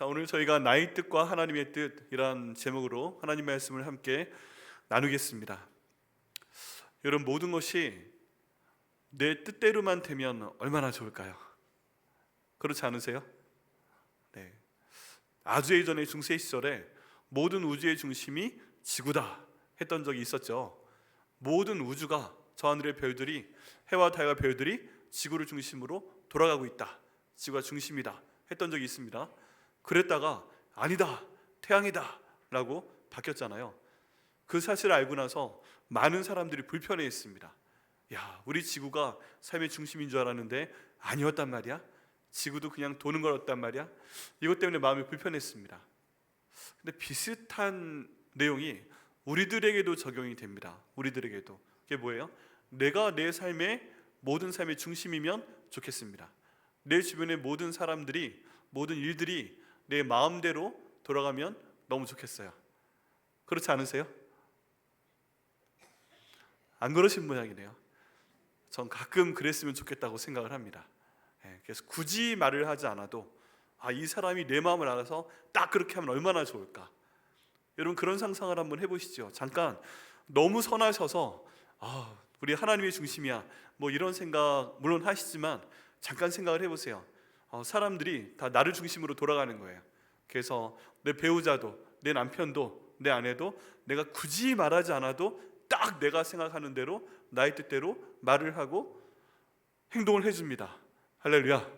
자, 오늘 저희가 나의 뜻과 하나님의 뜻이란 제목으로 하나님 말씀을 함께 나누겠습니다. 여러분, 모든 것이 내 뜻대로만 되면 얼마나 좋을까요? 그렇지 않으세요? 네. 아주 예전에 중세 시절에 모든 우주의 중심이 지구다 했던 적이 있었죠. 모든 우주가, 저 하늘의 별들이, 해와 달과 별들이 지구를 중심으로 돌아가고 있다, 지구가 중심이다 했던 적이 있습니다. 그랬다가 아니다, 태양이다 라고 바뀌었잖아요. 그 사실을 알고 나서 많은 사람들이 불편해했습니다. 야, 우리 지구가 삶의 중심인 줄 알았는데 아니었단 말이야? 지구도 그냥 도는 거였단 말이야? 이것 때문에 마음이 불편했습니다. 근데 비슷한 내용이 우리들에게도 적용이 됩니다. 우리들에게도. 그게 뭐예요? 내가 내 삶의 모든 삶의 중심이면 좋겠습니다. 내 주변의 모든 사람들이, 모든 일들이 내 마음대로 돌아가면 너무 좋겠어요. 그렇지 않으세요? 안 그러신 모양이네요. 전 가끔 그랬으면 좋겠다고 생각을 합니다. 그래서 굳이 말을 하지 않아도 이 사람이 내 마음을 알아서 딱 그렇게 하면 얼마나 좋을까. 여러분, 그런 상상을 한번 해보시죠. 잠깐 너무 선하셔서 우리 하나님의 중심이야 뭐 이런 생각 물론 하시지만 잠깐 생각을 해보세요. 사람들이 다 나를 중심으로 돌아가는 거예요. 그래서 내 배우자도, 내 남편도, 내 아내도 내가 굳이 말하지 않아도 딱 내가 생각하는 대로, 나의 뜻대로 말을 하고 행동을 해줍니다. 할렐루야.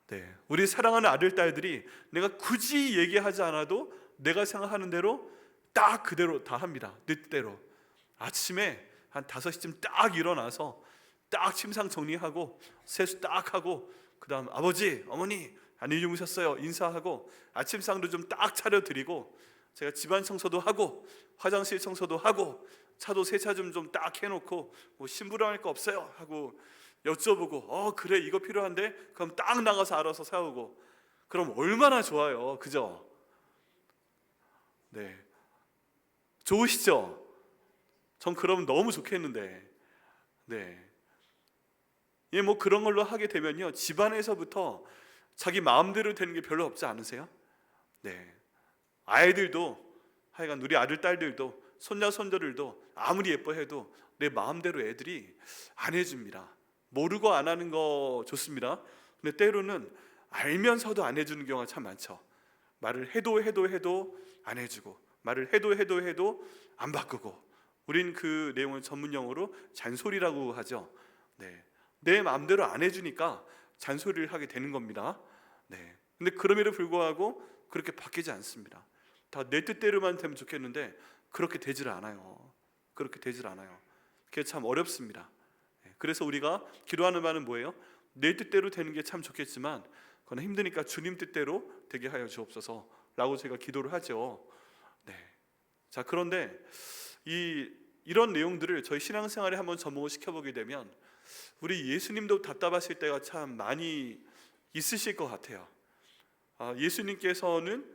네, 우리 사랑하는 아들, 딸들이 내가 굳이 얘기하지 않아도 내가 생각하는 대로 딱 그대로 다 합니다. 내 뜻대로. 아침에 한 5시쯤 딱 일어나서 딱 침상 정리하고 세수 딱 하고, 그 다음 아버지, 어머니 안녕히 주무셨어요 인사하고 아침상도 좀 딱 차려드리고, 제가 집안 청소도 하고 화장실 청소도 하고 차도 세차 좀 딱 해놓고 뭐 심부름할 거 없어요 하고 여쭤보고 그래 이거 필요한데 그럼 딱 나가서 알아서 사오고, 그럼 얼마나 좋아요. 그죠? 네, 좋으시죠? 전 그러면 너무 좋겠는데. 네, 뭐 그런 걸로 하게 되면요, 집안에서부터 자기 마음대로 되는 게 별로 없지 않으세요? 네, 아이들도, 하여간 우리 아들, 딸들도, 손자, 손자들도 아무리 예뻐해도 내 마음대로 애들이 안 해줍니다. 모르고 안 하는 거 좋습니다. 근데 때로는 알면서도 안 해주는 경우가 참 많죠. 말을 해도 안 해주고, 말을 해도 안 바꾸고. 우린 그 내용을 전문 용어로 잔소리라고 하죠. 네, 내 마음대로 안 해주니까 잔소리를 하게 되는 겁니다. 네, 근데 그럼에도 불구하고 그렇게 바뀌지 않습니다. 다 내 뜻대로만 되면 좋겠는데 그렇게 되질 않아요. 그렇게 되질 않아요. 그게 참 어렵습니다. 그래서 우리가 기도하는 바는 뭐예요? 내 뜻대로 되는 게 참 좋겠지만 그건 힘드니까 주님 뜻대로 되게 하여 주옵소서 라고 제가 기도를 하죠. 네. 자, 그런데 이런 내용들을 저희 신앙생활에 한번 접목을 시켜보게 되면 우리 예수님도 답답하실 때가 참 많이 있으실 것 같아요. 예수님께서는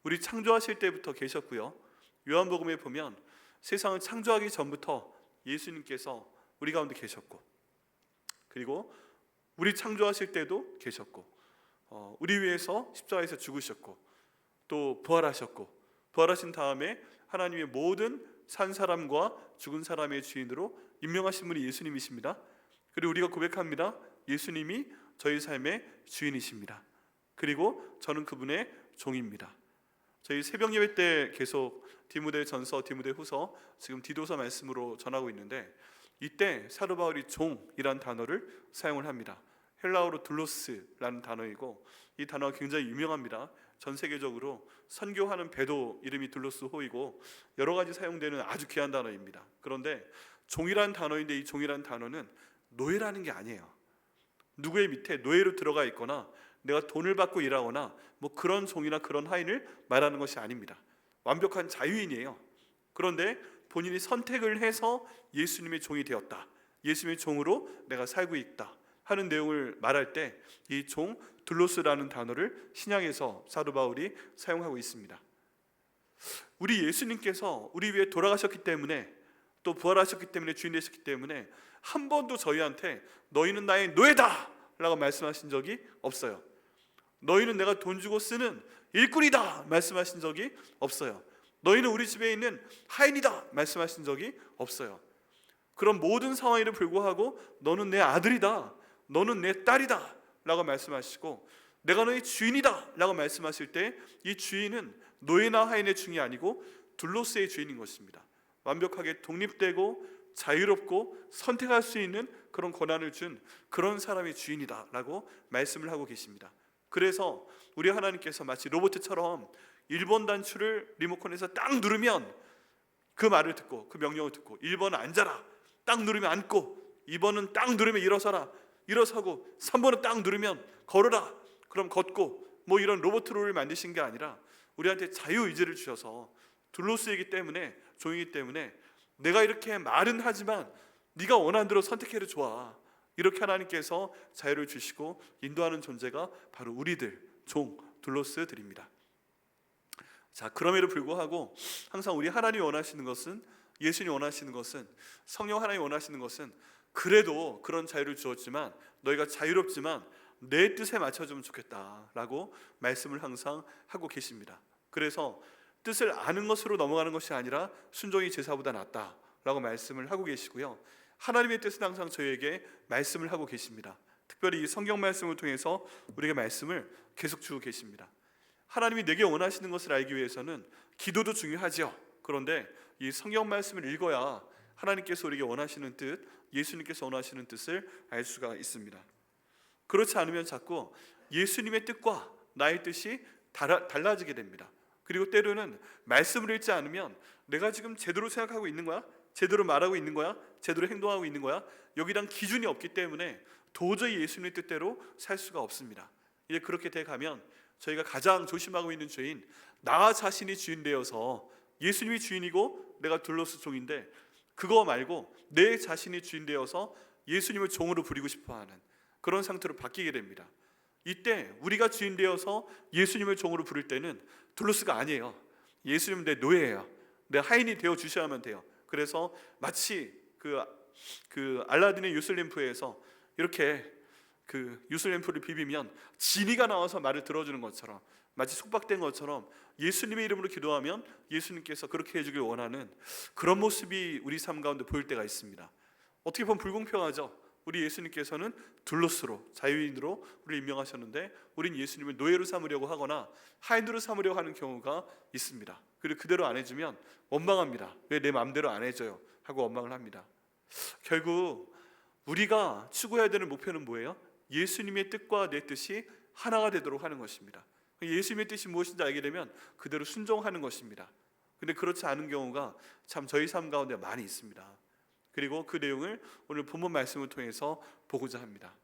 우리 창조하실 때부터 계셨고요, 요한복음에 보면 세상을 창조하기 전부터 예수님께서 우리 가운데 계셨고, 그리고 우리 창조하실 때도 계셨고, 우리 위해서 십자가에서 죽으셨고, 또 부활하셨고, 부활하신 다음에 하나님의 모든 산 사람과 죽은 사람의 주인으로 임명하신 분이 예수님이십니다. 그리고 우리가 고백합니다. 예수님이 저희 삶의 주인이십니다. 그리고 저는 그분의 종입니다. 저희 새벽 예배 때 계속 디모데전서, 디모데후서, 지금 디도서 말씀으로 전하고 있는데, 이때 사도 바울이 종이란 단어를 사용을 합니다. 헬라어로 둘로스라는 단어이고, 이 단어가 굉장히 유명합니다. 전 세계적으로 선교하는 배도 이름이 둘로스호이고 여러 가지 사용되는 아주 귀한 단어입니다. 그런데 종이란 단어인데, 이 종이란 단어는 노예라는 게 아니에요. 누구의 밑에 노예로 들어가 있거나 내가 돈을 받고 일하거나 뭐 그런 종이나 그런 하인을 말하는 것이 아닙니다. 완벽한 자유인이에요. 그런데 본인이 선택을 해서 예수님의 종이 되었다, 예수님의 종으로 내가 살고 있다 하는 내용을 말할 때 이 종 둘로스라는 단어를 신약에서 사도 바울이 사용하고 있습니다. 우리 예수님께서 우리 위해 돌아가셨기 때문에, 또 부활하셨기 때문에, 주인 되셨기 때문에 한 번도 저희한테 너희는 나의 노예다 라고 말씀하신 적이 없어요. 너희는 내가 돈 주고 쓰는 일꾼이다 말씀하신 적이 없어요. 너희는 우리 집에 있는 하인이다 말씀하신 적이 없어요. 그런 모든 상황에도 불구하고 너는 내 아들이다, 너는 내 딸이다 라고 말씀하시고, 내가 너희 주인이다 라고 말씀하실 때 이 주인은 노예나 하인의 주인이 아니고 둘로스의 주인인 것입니다. 완벽하게 독립되고 자유롭고 선택할 수 있는 그런 권한을 준 그런 사람이 주인이다 라고 말씀을 하고 계십니다. 그래서 우리 하나님께서 마치 로봇처럼 1번 단추를 리모컨에서 딱 누르면 그 말을 듣고, 그 명령을 듣고, 1번은 앉아라 딱 누르면 앉고, 2번은 딱 누르면 일어서라 일어서고, 3번은 딱 누르면 걸어라 그럼 걷고, 뭐 이런 로봇을 만드신 게 아니라 우리한테 자유의지를 주셔서, 둘로스이기 때문에, 종이기 때문에 내가 이렇게 말은 하지만 네가 원하는 대로 선택해도 좋아, 이렇게 하나님께서 자유를 주시고 인도하는 존재가 바로 우리들 종 둘로스들입니다. 자, 그럼에도 불구하고 항상 우리 하나님이 원하시는 것은, 예수님이 원하시는 것은, 성령 하나님이 원하시는 것은, 그래도 그런 자유를 주었지만 너희가 자유롭지만 내 뜻에 맞춰주면 좋겠다라고 말씀을 항상 하고 계십니다. 그래서 뜻을 아는 것으로 넘어가는 것이 아니라 순종이 제사보다 낫다라고 말씀을 하고 계시고요, 하나님의 뜻은 항상 저희에게 말씀을 하고 계십니다. 특별히 이 성경 말씀을 통해서 우리에게 말씀을 계속 주고 계십니다. 하나님이 내게 원하시는 것을 알기 위해서는 기도도 중요하죠. 그런데 이 성경 말씀을 읽어야 하나님께서 우리에게 원하시는 뜻, 예수님께서 원하시는 뜻을 알 수가 있습니다. 그렇지 않으면 자꾸 예수님의 뜻과 나의 뜻이 달라지게 됩니다. 그리고 때로는 말씀을 읽지 않으면 내가 지금 제대로 생각하고 있는 거야? 제대로 말하고 있는 거야? 제대로 행동하고 있는 거야? 여기랑 기준이 없기 때문에 도저히 예수님의 뜻대로 살 수가 없습니다. 이제 그렇게 돼 가면 저희가 가장 조심하고 있는 죄인, 나 자신이 주인 되어서, 예수님이 주인이고 내가 둘로스 종인데 그거 말고 내 자신이 주인 되어서 예수님을 종으로 부리고 싶어하는 그런 상태로 바뀌게 됩니다. 이때 우리가 주인 되어서 예수님을 종으로 부를 때는 둘로스가 아니에요. 예수님은 내 노예예요. 내 하인이 되어 주셔야만 돼요. 그래서 마치 그 알라딘의 유슬램프에서 이렇게 그 유슬램프를 비비면 지니가 나와서 말을 들어주는 것처럼, 마치 속박된 것처럼 예수님의 이름으로 기도하면 예수님께서 그렇게 해주길 원하는 그런 모습이 우리 삶 가운데 보일 때가 있습니다. 어떻게 보면 불공평하죠. 우리 예수님께서는 둘로스로, 자유인으로 우리를 임명하셨는데 우린 예수님을 노예로 삼으려고 하거나 하인으로 삼으려고 하는 경우가 있습니다. 그리고 그대로 안 해주면 원망합니다. 왜 내 마음대로 안 해줘요? 하고 원망을 합니다. 결국 우리가 추구해야 되는 목표는 뭐예요? 예수님의 뜻과 내 뜻이 하나가 되도록 하는 것입니다. 예수님의 뜻이 무엇인지 알게 되면 그대로 순종하는 것입니다. 근데 그렇지 않은 경우가 참 저희 삶 가운데 많이 있습니다. 그리고 그 내용을 오늘 본문 말씀을 통해서 보고자 합니다.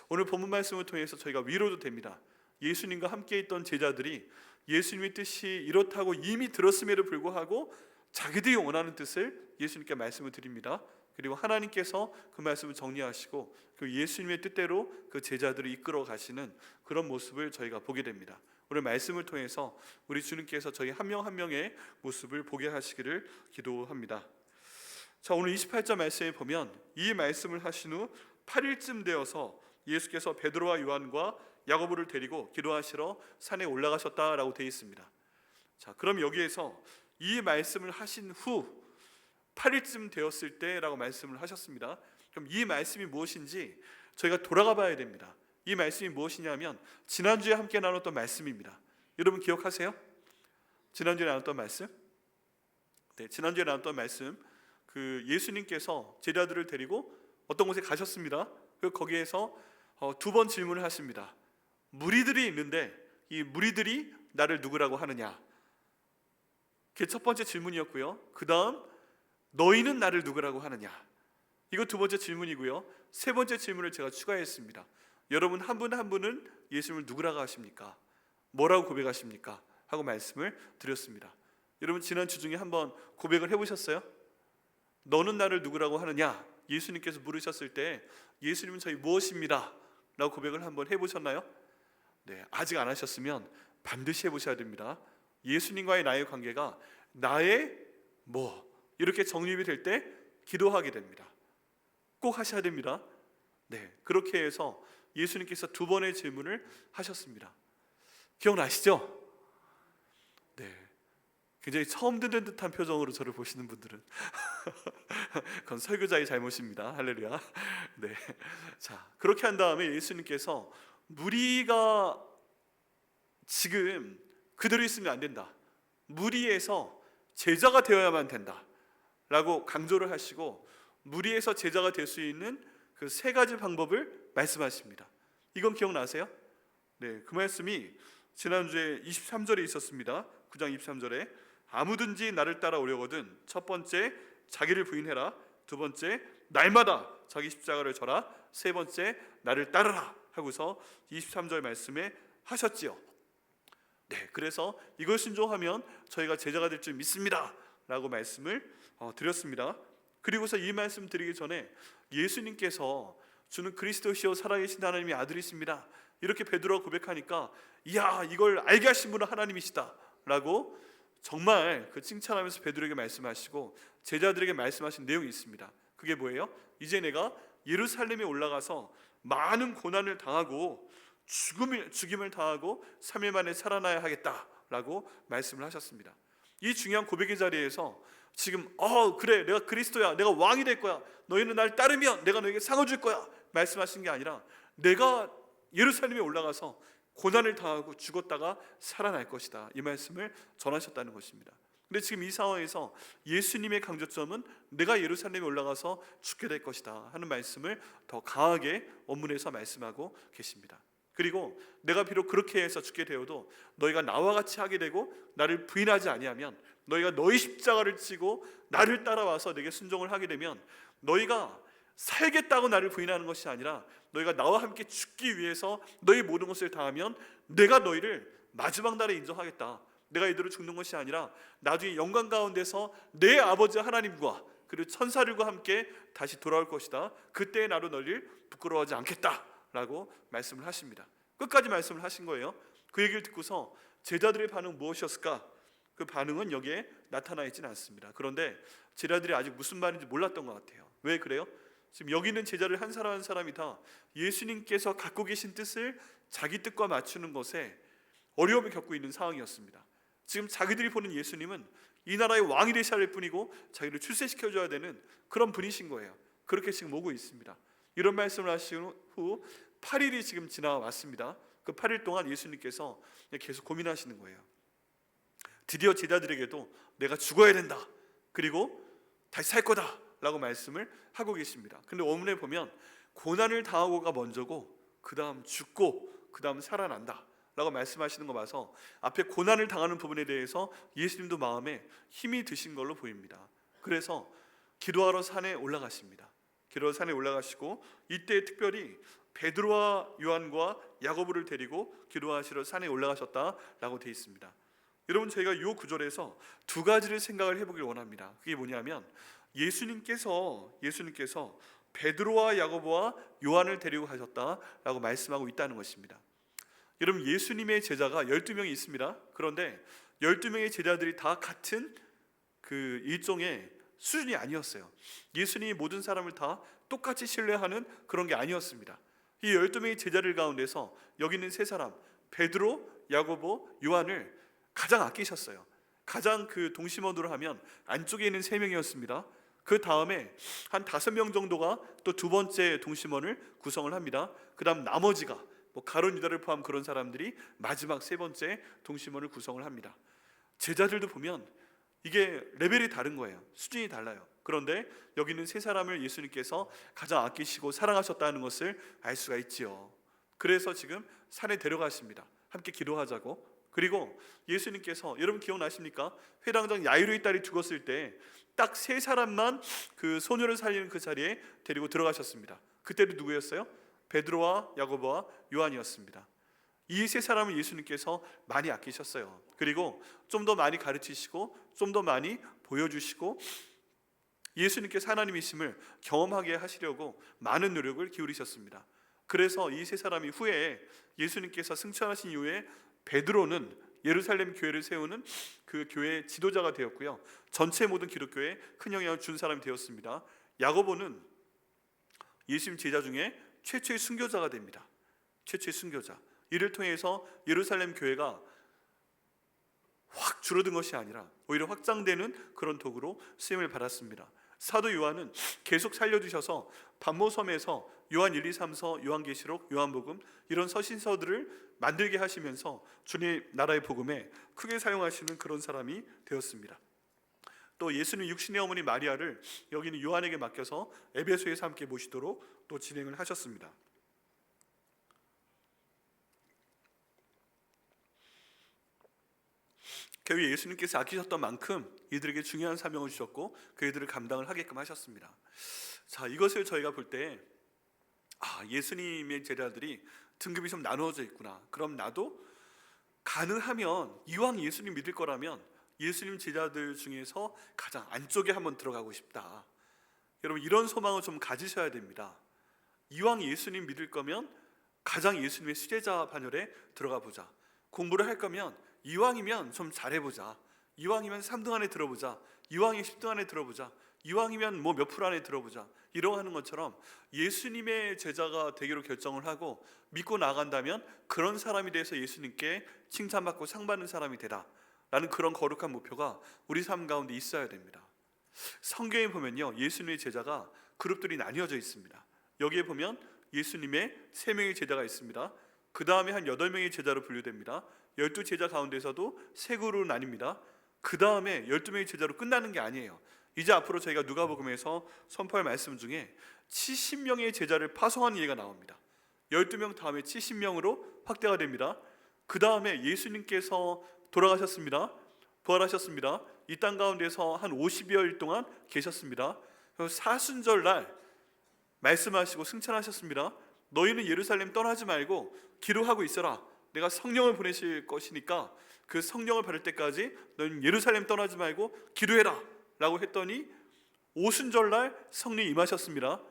오늘 본문 말씀을 통해서 저희가 위로도 됩니다. 예수님과 함께 있던 제자들이 예수님의 뜻이 이렇다고 이미 들었음에도 불구하고 자기들이 원하는 뜻을 예수님께 말씀을 드립니다. 그리고 하나님께서 그 말씀을 정리하시고 그 예수님의 뜻대로 그 제자들을 이끌어 가시는 그런 모습을 저희가 보게 됩니다. 오늘 말씀을 통해서 우리 주님께서 저희 한 명 한 명의 모습을 보게 하시기를 기도합니다. 자, 오늘 28절 말씀에 보면 이 말씀을 하신 후 8일쯤 되어서 예수께서 베드로와 요한과 야고보를 데리고 기도하시러 산에 올라가셨다라고 되어 있습니다. 자, 그럼 여기에서 이 말씀을 하신 후 8일쯤 되었을 때라고 말씀을 하셨습니다. 그럼 이 말씀이 무엇인지 저희가 돌아가 봐야 됩니다. 이 말씀이 무엇이냐면 지난주에 함께 나눴던 말씀입니다. 여러분 기억하세요? 지난주에 나눴던 말씀? 네, 지난주에 나눴던 말씀, 그 예수님께서 제자들을 데리고 어떤 곳에 가셨습니다. 그리고 거기에서 두 번 질문을 하십니다. 무리들이 있는데 이 무리들이 나를 누구라고 하느냐? 그게 첫 번째 질문이었고요. 그 다음 너희는 나를 누구라고 하느냐? 이거 두 번째 질문이고요. 세 번째 질문을 제가 추가했습니다. 여러분 한 분 한 분은 예수님을 누구라고 하십니까? 뭐라고 고백하십니까? 하고 말씀을 드렸습니다. 여러분 지난 주 중에 한번 고백을 해보셨어요? 너는 나를 누구라고 하느냐? 예수님께서 물으셨을 때 예수님은 저희 무엇입니다? 라고 고백을 한번 해보셨나요? 네, 아직 안 하셨으면 반드시 해보셔야 됩니다. 예수님과의 나의 관계가 나의 뭐 이렇게 정립이 될 때 기도하게 됩니다. 꼭 하셔야 됩니다. 네, 그렇게 해서 예수님께서 두 번의 질문을 하셨습니다. 기억나시죠? 네, 굉장히 처음 듣는 듯한 표정으로 저를 보시는 분들은 그건 설교자의 잘못입니다. 할렐루야. 네, 자, 그렇게 한 다음에 예수님께서 무리가 지금 그대로 있으면 안 된다, 무리에서 제자가 되어야만 된다 라고 강조를 하시고, 무리에서 제자가 될 수 있는 그 세 가지 방법을 말씀하십니다. 이건 기억나세요? 네, 그 말씀이 지난주에 23절에 있었습니다. 9장 23절에 아무든지 나를 따라오려거든 첫 번째 자기를 부인해라, 두 번째 날마다 자기 십자가를 져라, 세 번째 나를 따르라 하고서 23절 말씀에 하셨지요. 네, 그래서 이걸 순종하면 저희가 제자가 될 줄 믿습니다 라고 말씀을 드렸습니다. 그리고서 이 말씀 드리기 전에 예수님께서 주는 그리스도시요 살아계신 하나님의 아들이십니다 이렇게 베드로가 고백하니까, 이야, 이걸 알게 하신 분은 하나님이시다 라고 정말 그 칭찬하면서 베드로에게 말씀하시고 제자들에게 말씀하신 내용이 있습니다. 그게 뭐예요? 이제 내가 예루살렘에 올라가서 많은 고난을 당하고 죽임을 당하고 3일 만에 살아나야 하겠다라고 말씀을 하셨습니다. 이 중요한 고백의 자리에서 지금 그래, 내가 그리스도야, 내가 왕이 될 거야, 너희는 날 따르면 내가 너에게 상을 줄 거야 말씀하신 게 아니라, 내가 예루살렘에 올라가서 고난을 당하고 죽었다가 살아날 것이다, 이 말씀을 전하셨다는 것입니다. 근데 지금 이 상황에서 예수님의 강조점은 내가 예루살렘에 올라가서 죽게 될 것이다 하는 말씀을 더 강하게 원문에서 말씀하고 계십니다. 그리고 내가 비록 그렇게 해서 죽게 되어도 너희가 나와 같이 하게 되고 나를 부인하지 아니하면, 너희가 너희 십자가를 지고 나를 따라와서 내게 순종을 하게 되면, 너희가 살겠다고 나를 부인하는 것이 아니라 너희가 나와 함께 죽기 위해서 너희 모든 것을 다하면 내가 너희를 마지막 날에 인정하겠다. 내가 이대로 죽는 것이 아니라 나중에 영광 가운데서 내 아버지 하나님과 그리고 천사들과 함께 다시 돌아올 것이다. 그때 나로 너희를 부끄러워하지 않겠다 라고 말씀을 하십니다. 끝까지 말씀을 하신 거예요. 그 얘기를 듣고서 제자들의 반응은 무엇이었을까? 그 반응은 여기에 나타나 있지는 않습니다. 그런데 제자들이 아직 무슨 말인지 몰랐던 것 같아요. 왜 그래요? 지금 여기 있는 제자를 한 사람 한 사람이 다 예수님께서 갖고 계신 뜻을 자기 뜻과 맞추는 것에 어려움을 겪고 있는 상황이었습니다. 지금 자기들이 보는 예수님은 이 나라의 왕이 되셔야 할 뿐이고 자기를 출세시켜줘야 되는 그런 분이신 거예요. 그렇게 지금 오고 있습니다. 이런 말씀을 하신 후 8일이 지금 지나왔습니다. 그 8일 동안 예수님께서 계속 고민하시는 거예요. 드디어 제자들에게도 내가 죽어야 된다, 그리고 다시 살 거다 라고 말씀을 하고 계십니다. 근데 원문에 보면 고난을 당하고가 먼저고 그 다음 죽고 그 다음 살아난다 라고 말씀하시는 거 봐서 앞에 고난을 당하는 부분에 대해서 예수님도 마음에 힘이 드신 걸로 보입니다. 그래서 기도하러 산에 올라가십니다. 기도하러 산에 올라가시고 이때 특별히 베드로와 요한과 야고보를 데리고 기도하시러 산에 올라가셨다라고 되어 있습니다. 여러분, 저희가 이 구절에서 두 가지를 생각을 해보길 원합니다. 그게 뭐냐면 예수님께서 베드로와 야고보와 요한을 데리고 가셨다라고 말씀하고 있다는 것입니다. 여러분, 예수님의 제자가 12명이 있습니다. 그런데 12명의 제자들이 다 같은 그 일종의 수준이 아니었어요. 예수님이 모든 사람을 다 똑같이 신뢰하는 그런 게 아니었습니다. 이 12명의 제자들 가운데서 여기 있는 세 사람, 베드로, 야고보, 요한을 가장 아끼셨어요. 가장 그 동심원으로 하면 안쪽에 있는 3명이었습니다. 그 다음에 한 5명 정도가 또 두 번째 동심원을 구성을 합니다. 그 다음 나머지가 가룟 유다를 포함 그런 사람들이 마지막 세 번째 동심원을 구성을 합니다. 제자들도 보면 이게 레벨이 다른 거예요. 수준이 달라요. 그런데 여기 있는 세 사람을 예수님께서 가장 아끼시고 사랑하셨다는 것을 알 수가 있지요. 그래서 지금 산에 데려가십니다. 함께 기도하자고. 그리고 예수님께서, 여러분 기억나십니까? 회당장 야이로의 딸이 죽었을 때 딱 세 사람만 그 소녀를 살리는 그 자리에 데리고 들어가셨습니다. 그때도 누구였어요? 베드로와 야고보와 요한이었습니다. 이 세 사람을 예수님께서 많이 아끼셨어요. 그리고 좀 더 많이 가르치시고 좀 더 많이 보여주시고 예수님께서 하나님이심을 경험하게 하시려고 많은 노력을 기울이셨습니다. 그래서 이 세 사람이 후에 예수님께서 승천하신 이후에 베드로는 예루살렘 교회를 세우는 그 교회의 지도자가 되었고요, 전체 모든 기독교에 큰 영향을 준 사람이 되었습니다. 야고보는 예수님 제자 중에 최초의 순교자가 됩니다. 최초의 순교자. 이를 통해서 예루살렘 교회가 확 줄어든 것이 아니라 오히려 확장되는 그런 도구로 쓰임을 받았습니다. 사도 요한은 계속 살려주셔서 반모섬에서 요한 1, 2, 3서, 요한계시록, 요한복음 이런 서신서들을 만들게 하시면서 주님의 나라의 복음에 크게 사용하시는 그런 사람이 되었습니다. 또 예수님 육신의 어머니 마리아를 여기는 요한에게 맡겨서 에베소에서 함께 모시도록 또 진행을 하셨습니다. 교회 예수님께서 아끼셨던 만큼 이들에게 중요한 사명을 주셨고 그들을 감당을 하게끔 하셨습니다. 자, 이것을 저희가 볼 때 예수님의 제자들이 등급이 좀 나누어져 있구나. 그럼 나도 가능하면 이왕 예수님 믿을 거라면 예수님 제자들 중에서 가장 안쪽에 한번 들어가고 싶다. 여러분 이런 소망을 좀 가지셔야 됩니다. 이왕 예수님 믿을 거면 가장 예수님의 수제자 반열에 들어가 보자. 공부를 할 거면 이왕이면 좀 잘해보자. 이왕이면 3등 안에 들어보자. 이왕이면 10등 안에 들어보자. 이왕이면 뭐 몇 프로 안에 들어보자. 이러고 하는 것처럼 예수님의 제자가 되기로 결정을 하고 믿고 나간다면 그런 사람이 돼서 예수님께 칭찬받고 상 받는 사람이 되라 라는 그런 거룩한 목표가 우리 삶 가운데 있어야 됩니다. 성경에 보면요, 예수님의 제자가 그룹들이 나뉘어져 있습니다. 여기에 보면 예수님의 3명의 제자가 있습니다. 그 다음에 한 8명의 제자로 분류됩니다. 12제자 가운데서도 3그룹으로 나뉩니다. 그 다음에 12명의 제자로 끝나는 게 아니에요. 이제 앞으로 저희가 누가복음에서 선포할 말씀 중에 70명의 제자를 파송한 예가 나옵니다. 12명 다음에 70명으로 확대가 됩니다. 그 다음에 예수님께서 돌아가셨습니다. 부활하셨습니다. 이 땅 가운데서 한 50여일 동안 계셨습니다. 사순절날 말씀하시고 승천하셨습니다. 너희는 예루살렘 떠나지 말고 기도하고 있어라. 내가 성령을 보내실 것이니까 그 성령을 받을 때까지 너희는 예루살렘 떠나지 말고 기도해라 라고 했더니 오순절날 성령이 임하셨습니다.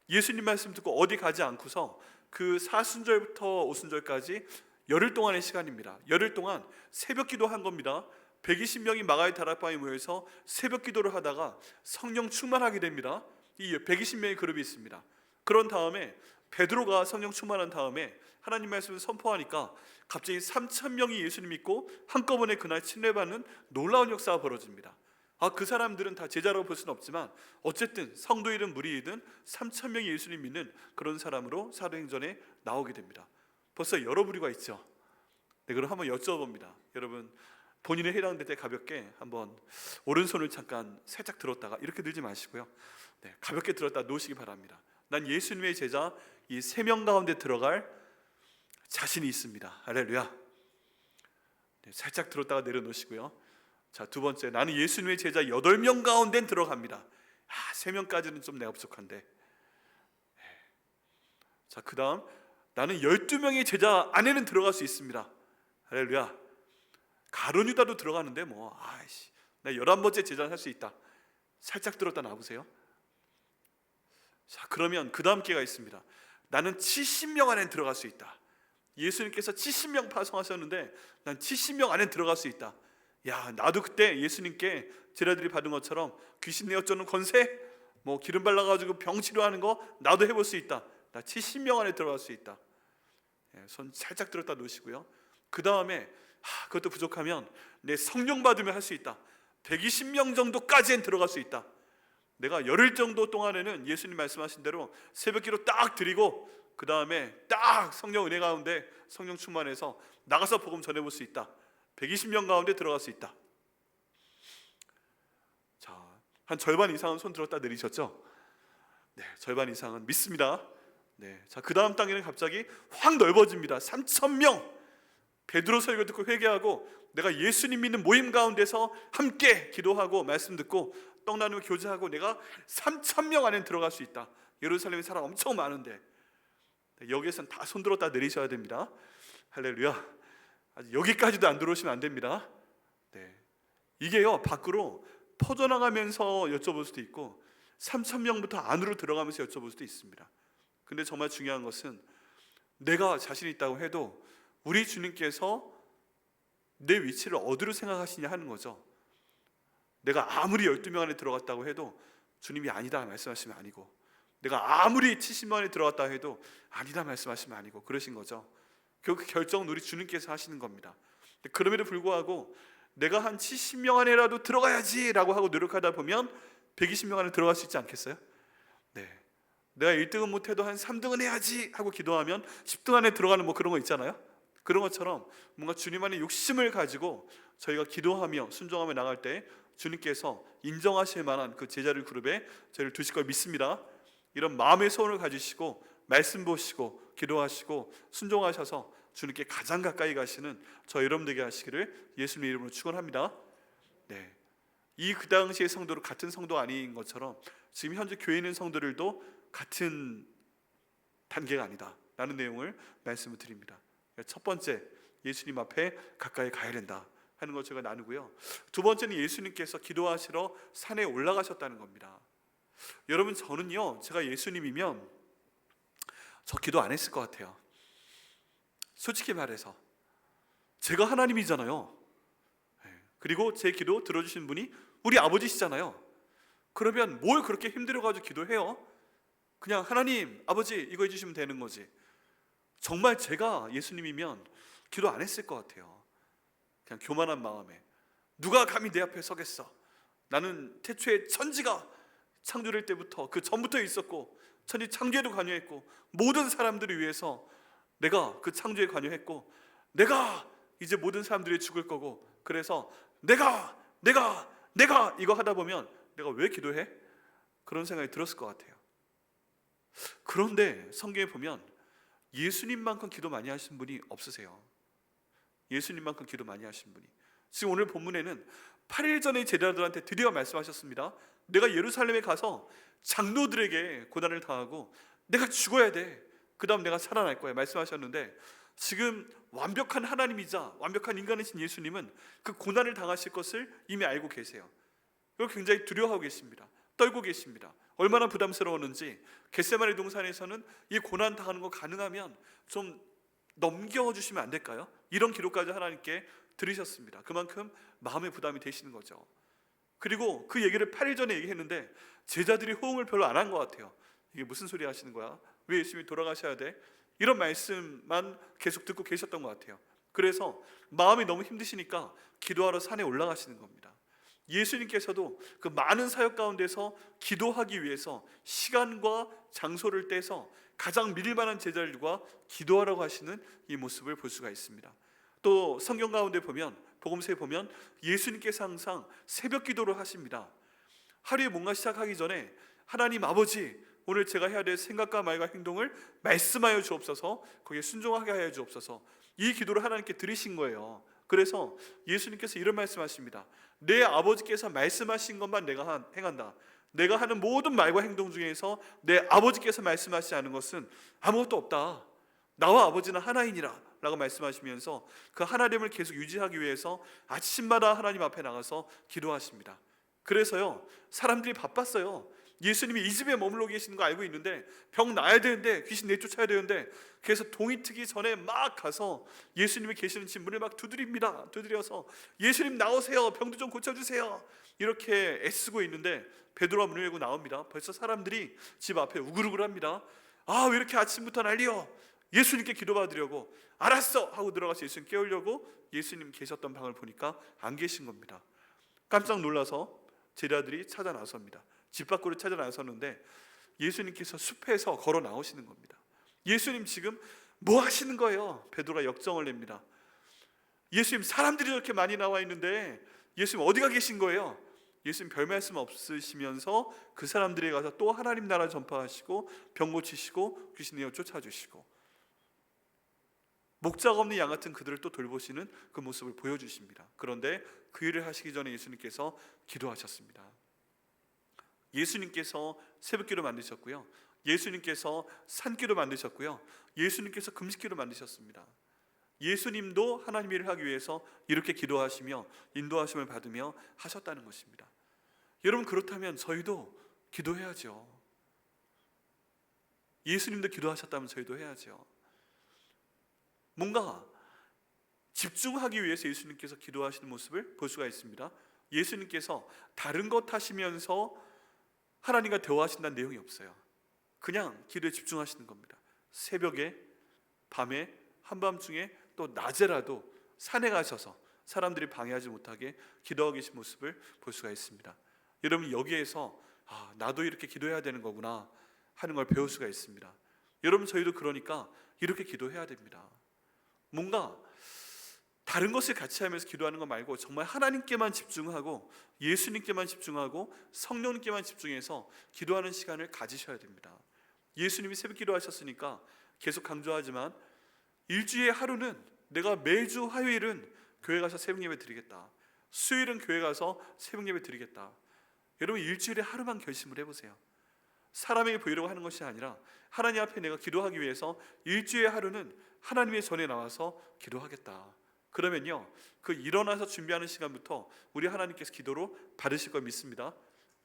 예수님 말씀 듣고 어디 가지 않고서 그 사순절부터 오순절까지 열흘 동안의 시간입니다. 열흘 동안 새벽 기도한 겁니다. 120명이 마가의 다락방에 모여서 새벽 기도를 하다가 성령 충만하게 됩니다. 이 120명의 그룹이 있습니다. 그런 다음에 베드로가 성령 충만한 다음에 하나님 말씀을 선포하니까 갑자기 3,000명이 예수님 믿고 한꺼번에 그날 침례받는 놀라운 역사가 벌어집니다. 그 사람들은 다 제자라고 볼 수는 없지만 어쨌든 성도이든 무리이든 3,000명이 예수님 믿는 그런 사람으로 사도행전에 나오게 됩니다. 벌써 여러 부류가 있죠. 네, 그럼 한번 여쭤봅니다. 여러분 본인의 해당될 때 가볍게 한번 오른손을 잠깐 살짝 들었다가 이렇게 들지 마시고요. 네, 가볍게 들었다 놓으시기 바랍니다. 난 예수님의 제자 이 3명 가운데 들어갈 자신이 있습니다. 할렐루야. 네, 살짝 들었다가 내려놓으시고요. 자, 두 번째, 나는 예수님의 제자 8명 가운데 들어갑니다. 3명까지는 좀 내가 부족한데. 네. 자, 그 다음 나는 12명의 제자 안에는 들어갈 수 있습니다. 할렐루야. 가룟 유다도 들어가는데 나 11번째 제자는 할 수 있다. 살짝 들었다 놔보세요. 자, 그러면 그 다음 기회가 있습니다. 나는 70명 안에 들어갈 수 있다. 예수님께서 70명 파송하셨는데 난 70명 안에 들어갈 수 있다. 야, 나도 그때 예수님께 제자들이 받은 것처럼 귀신 내어쫓는 권세, 기름 발라가지고 병 치료하는 거 나도 해볼 수 있다. 나 70명 안에 들어갈 수 있다. 손 살짝 들었다 놓으시고요. 그 다음에 그것도 부족하면 내 성령 받으면 할 수 있다. 120명 정도까지는 들어갈 수 있다. 내가 열흘 정도 동안에는 예수님 말씀하신 대로 새벽기도 딱 드리고 그 다음에 딱 성령 은혜 가운데 성령 충만해서 나가서 복음 전해볼 수 있다. 120명 가운데 들어갈 수 있다. 자, 한 절반 이상은 손 들었다 내리셨죠? 네, 절반 이상은 믿습니다. 네, 자, 그 다음 단계는 갑자기 확 넓어집니다. 3,000명. 베드로 설교 듣고 회개하고 내가 예수님 믿는 모임 가운데서 함께 기도하고 말씀 듣고 떡 나누며 교제하고 내가 3,000명 안에 들어갈 수 있다. 예루살렘에 사람 엄청 많은데. 네, 여기에서는 다 손 들었다 내리셔야 됩니다. 할렐루야. 아직 여기까지도 안 들어오시면 안 됩니다. 네, 이게요 밖으로 퍼져나가면서 여쭤볼 수도 있고 3,000명부터 안으로 들어가면서 여쭤볼 수도 있습니다. 근데 정말 중요한 것은 내가 자신 있다고 해도 우리 주님께서 내 위치를 어디로 생각하시냐 하는 거죠. 내가 아무리 12명 안에 들어갔다고 해도 주님이 아니다 말씀하시면 아니고, 내가 아무리 70명 안에 들어갔다 해도 아니다 말씀하시면 아니고 그러신 거죠. 결국 그 결정은 우리 주님께서 하시는 겁니다. 그럼에도 불구하고 내가 한 70명 안에라도 들어가야지 라고 하고 노력하다 보면 120명 안에 들어갈 수 있지 않겠어요? 네. 내가 1등은 못해도 한 3등은 해야지 하고 기도하면 10등 안에 들어가는 뭐 그런 거 있잖아요. 그런 것처럼 뭔가 주님 안에 욕심을 가지고 저희가 기도하며 순종하며 나갈 때 주님께서 인정하실 만한 그 제자들 그룹에 저희를 두실 걸 믿습니다. 이런 마음의 소원을 가지시고 말씀 보시고 기도하시고 순종하셔서 주님께 가장 가까이 가시는 저 여러분 되게 하시기를 예수님의 이름으로 축원합니다. 네. 이 그 당시의 성도로 같은 성도 아닌 것처럼 지금 현재 교회에 있는 성도들도 같은 단계가 아니다 라는 내용을 말씀을 드립니다. 첫 번째, 예수님 앞에 가까이 가야 된다 하는 것 제가 나누고요. 두 번째는 예수님께서 기도하시러 산에 올라가셨다는 겁니다. 여러분, 저는요, 제가 예수님이면 저 기도 안 했을 것 같아요. 솔직히 말해서 제가 하나님이잖아요. 그리고 제 기도 들어주신 분이 우리 아버지시잖아요. 그러면 뭘 그렇게 힘들어가지고 기도해요? 그냥 하나님, 아버지 이거 해주시면 되는 거지. 정말 제가 예수님이면 기도 안 했을 것 같아요. 그냥 교만한 마음에 누가 감히 내 앞에 서겠어. 나는 태초에 천지가 창조될 때부터 그 전부터 있었고 천지 창조에도 관여했고 모든 사람들을 위해서 내가 그 창조에 관여했고 내가 이제 모든 사람들이 죽을 거고 그래서 내가 이거 하다 보면 내가 왜 기도해? 그런 생각이 들었을 것 같아요. 그런데 성경에 보면 예수님만큼 기도 많이 하신 분이 없으세요. 예수님만큼 기도 많이 하신 분이. 지금 오늘 본문에는 8일 전에 제자들한테 드디어 말씀하셨습니다. 내가 예루살렘에 가서 장로들에게 고난을 당하고 내가 죽어야 돼. 그 다음 내가 살아날 거야 말씀하셨는데 지금 완벽한 하나님이자 완벽한 인간이신 예수님은 그 고난을 당하실 것을 이미 알고 계세요. 그걸 굉장히 두려워하고 계십니다. 떨고 계십니다. 얼마나 부담스러웠는지 겟세마네 동산에서는 이 고난 당하는 거 가능하면 좀 넘겨주시면 안 될까요? 이런 기도까지 하나님께 들으셨습니다. 그만큼 마음의 부담이 되시는 거죠. 그리고 그 얘기를 8일 전에 얘기했는데 제자들이 호응을 별로 안 한 것 같아요. 이게 무슨 소리 하시는 거야? 왜 예수님이 돌아가셔야 돼? 이런 말씀만 계속 듣고 계셨던 것 같아요. 그래서 마음이 너무 힘드시니까 기도하러 산에 올라가시는 겁니다. 예수님께서도 그 많은 사역 가운데서 기도하기 위해서 시간과 장소를 떼서 가장 믿을 만한 제자들과 기도하라고 하시는 이 모습을 볼 수가 있습니다. 또 성경 가운데 보면 복음서에 보면 예수님께서 항상 새벽 기도를 하십니다. 하루에 뭔가 시작하기 전에 하나님 아버지, 오늘 제가 해야 될 생각과 말과 행동을 말씀하여 주옵소서, 거기에 순종하게 하여 주옵소서. 이 기도를 하나님께 드리신 거예요. 그래서 예수님께서 이런 말씀하십니다. 내 아버지께서 말씀하신 것만 내가 행한다. 내가 하는 모든 말과 행동 중에서 내 아버지께서 말씀하시지 않은 것은 아무것도 없다. 나와 아버지는 하나이니라 라고 말씀하시면서 그 하나됨을 계속 유지하기 위해서 아침마다 하나님 앞에 나가서 기도하십니다. 그래서요, 사람들이 바빴어요. 예수님이 이 집에 머물러 계시는 거 알고 있는데 병 나아야 되는데 귀신 내쫓아야 되는데 그래서 동이 트기 전에 막 가서 예수님이 계시는 집 문을 막 두드립니다. 두드려서 예수님 나오세요. 병도 좀 고쳐주세요. 이렇게 애쓰고 있는데 베드로가 문을 열고 나옵니다. 벌써 사람들이 집 앞에 우글우글합니다. 아, 왜 이렇게 아침부터 난리여? 예수님께 기도받으려고. 알았어 하고 들어가서 예수님 깨우려고 예수님 계셨던 방을 보니까 안 계신 겁니다. 깜짝 놀라서 제자들이 찾아 나섭니다. 집 밖으로 찾아 나섰는데 예수님께서 숲에서 걸어 나오시는 겁니다. 예수님 지금 뭐 하시는 거예요? 베드로가 역정을 냅니다. 예수님, 사람들이 이렇게 많이 나와 있는데 예수님 어디가 계신 거예요? 예수님 별 말씀 없으시면서 그 사람들에게 가서 또 하나님 나라 전파하시고 병 고치시고 귀신 내어 쫓아주시고 목자가 없는 양 같은 그들을 또 돌보시는 그 모습을 보여주십니다. 그런데 그 일을 하시기 전에 예수님께서 기도하셨습니다. 예수님께서 새벽기도 만드셨고요, 예수님께서 산기도 만드셨고요, 예수님께서 금식기도 만드셨습니다. 예수님도 하나님의 일을 하기 위해서 이렇게 기도하시며 인도하심을 받으며 하셨다는 것입니다. 여러분, 그렇다면 저희도 기도해야죠. 예수님도 기도하셨다면 저희도 해야죠. 뭔가 집중하기 위해서 예수님께서 기도하시는 모습을 볼 수가 있습니다. 예수님께서 다른 것 하시면서 하나님과 대화하신다는 내용이 없어요. 그냥 기도에 집중하시는 겁니다. 새벽에, 밤에 한밤중에 또 낮에라도 산에 가셔서 사람들이 방해하지 못하게 기도하고 계신 모습을 볼 수가 있습니다. 여러분, 여기에서 나도 이렇게 기도해야 되는 거구나 하는 걸 배울 수가 있습니다. 여러분, 저희도 그러니까 이렇게 기도해야 됩니다. 뭔가 다른 것을 같이 하면서 기도하는 거 말고 정말 하나님께만 집중하고 예수님께만 집중하고 성령님께만 집중해서 기도하는 시간을 가지셔야 됩니다. 예수님이 새벽 기도하셨으니까 계속 강조하지만 일주일에 하루는 내가 매주 화요일은 교회 가서 새벽 예배 드리겠다, 수요일은 교회 가서 새벽 예배 드리겠다. 여러분, 일주일에 하루만 결심을 해보세요. 사람에게 보이려고 하는 것이 아니라 하나님 앞에 내가 기도하기 위해서 일주일에 하루는 하나님의 전에 나와서 기도하겠다. 그러면요, 그 일어나서 준비하는 시간부터 우리 하나님께서 기도로 받으실 걸 믿습니다.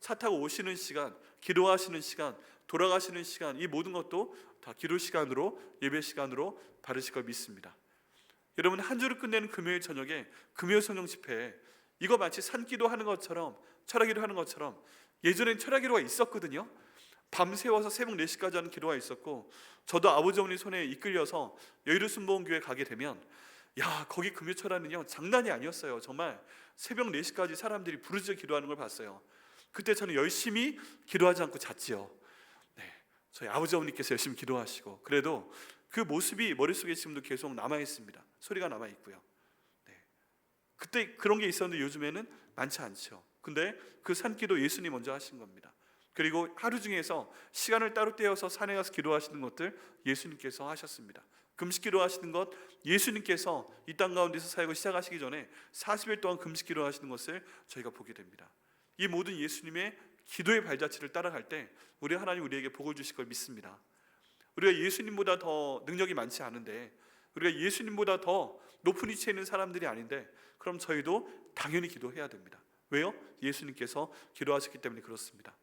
차 타고 오시는 시간, 기도하시는 시간, 돌아가시는 시간, 이 모든 것도 다 기도 시간으로, 예배 시간으로 받으실 걸 믿습니다. 여러분, 한 주를 끝내는 금요일 저녁에 금요 성령 집회, 이거 마치 산기도 하는 것처럼, 철야기도 하는 것처럼, 예전엔 철야기도가 있었거든요. 밤새워서 새벽 4시까지 하는 기도가 있었고, 저도 아버지 어머니 손에 이끌려서 여의도 순복음교회 가게 되면 거기 금요철야는요 장난이 아니었어요. 정말 새벽 4시까지 사람들이 부르짖어 기도하는 걸 봤어요. 그때 저는 열심히 기도하지 않고 잤지요. 저희 아버지 어머니께서 열심히 기도하시고, 그래도 그 모습이 머릿속에 지금도 계속 남아있습니다. 소리가 남아있고요. 그때 그런 게 있었는데 요즘에는 많지 않죠. 근데 그 산기도 예수님 먼저 하신 겁니다. 그리고 하루 중에서 시간을 따로 떼어서 산에 가서 기도하시는 것들 예수님께서 하셨습니다. 금식 기도하시는 것 예수님께서 이 땅 가운데서 사역을 시작하시기 전에 40일 동안 금식 기도하시는 것을 저희가 보게 됩니다. 이 모든 예수님의 기도의 발자취를 따라갈 때 우리 하나님 우리에게 복을 주실 걸 믿습니다. 우리가 예수님보다 더 능력이 많지 않은데, 우리가 예수님보다 더 높은 위치에 있는 사람들이 아닌데, 그럼 저희도 당연히 기도해야 됩니다. 왜요? 예수님께서 기도하셨기 때문에 그렇습니다.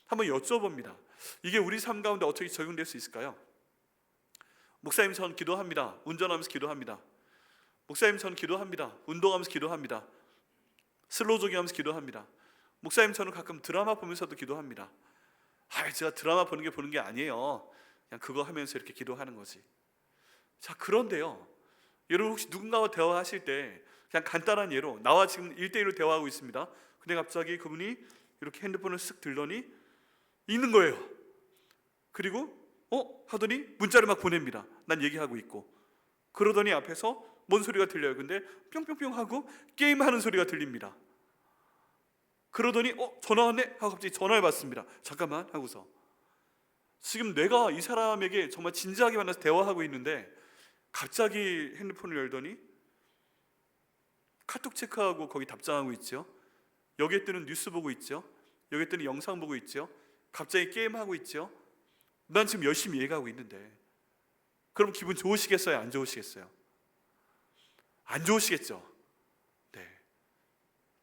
한번 여쭤봅니다. 이게 우리 삶 가운데 어떻게 적용될 수 있을까요? 목사님, 전 기도합니다. 운전하면서 기도합니다. 목사님, 전 기도합니다. 운동하면서 기도합니다. 슬로우 조깅하면서 기도합니다. 목사님, 저는 가끔 드라마 보면서도 기도합니다. 제가 드라마 보는 게 아니에요. 그냥 그거 하면서 이렇게 기도하는 거지. 자, 그런데요, 여러분 혹시 누군가와 대화하실 때 그냥 간단한 예로, 나와 지금 1대1로 대화하고 있습니다. 근데 갑자기 그분이 이렇게 핸드폰을 쓱 들더니 있는 거예요. 그리고 하더니 문자를 막 보냅니다. 난 얘기하고 있고. 그러더니 앞에서 뭔 소리가 들려요. 근데 뿅뿅뿅 하고 게임하는 소리가 들립니다. 그러더니 전화 왔네 하고 갑자기 전화를 받습니다. 잠깐만 하고서 지금 내가 이 사람에게 정말 진지하게 만나서 대화하고 있는데 갑자기 핸드폰을 열더니 카톡 체크하고 거기 답장하고 있죠. 여기에 뜨는 뉴스 보고 있죠. 여기에 뜨는 영상 보고 있죠. 갑자기 게임하고 있죠. 난 지금 열심히 얘기하고 있는데, 그럼 기분 좋으시겠어요? 안 좋으시겠어요? 안 좋으시겠죠.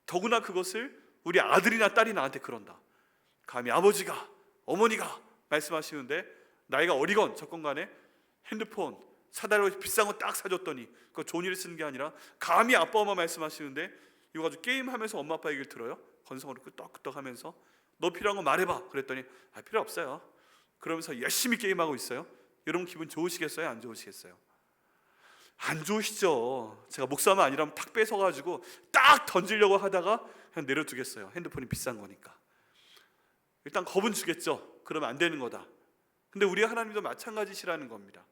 더구나 그것을 우리 아들이나 딸이 나한테 그런다. 감히 아버지가, 어머니가 말씀하시는데 나이가 어리건 적건 간에 핸드폰 사달라고 비싼 거 딱 사줬더니 그거 좋은 일에 쓰는 게 아니라 감히 아빠 엄마 말씀하시는데 이거 가지고 게임하면서 엄마 아빠 얘기를 들어요. 건성으로 끄떡끄떡 하면서 너 필요한 거 말해봐. 그랬더니 필요 없어요. 그러면서 열심히 게임하고 있어요. 여러분 기분 좋으시겠어요? 안 좋으시겠어요? 안 좋으시죠. 제가 목사만 아니라면 탁 뺏어가지고 딱 던지려고 하다가 그냥 내려두겠어요. 핸드폰이 비싼 거니까. 일단 겁은 주겠죠. 그러면 안 되는 거다. 근데 우리 하나님도 마찬가지시라는 겁니다.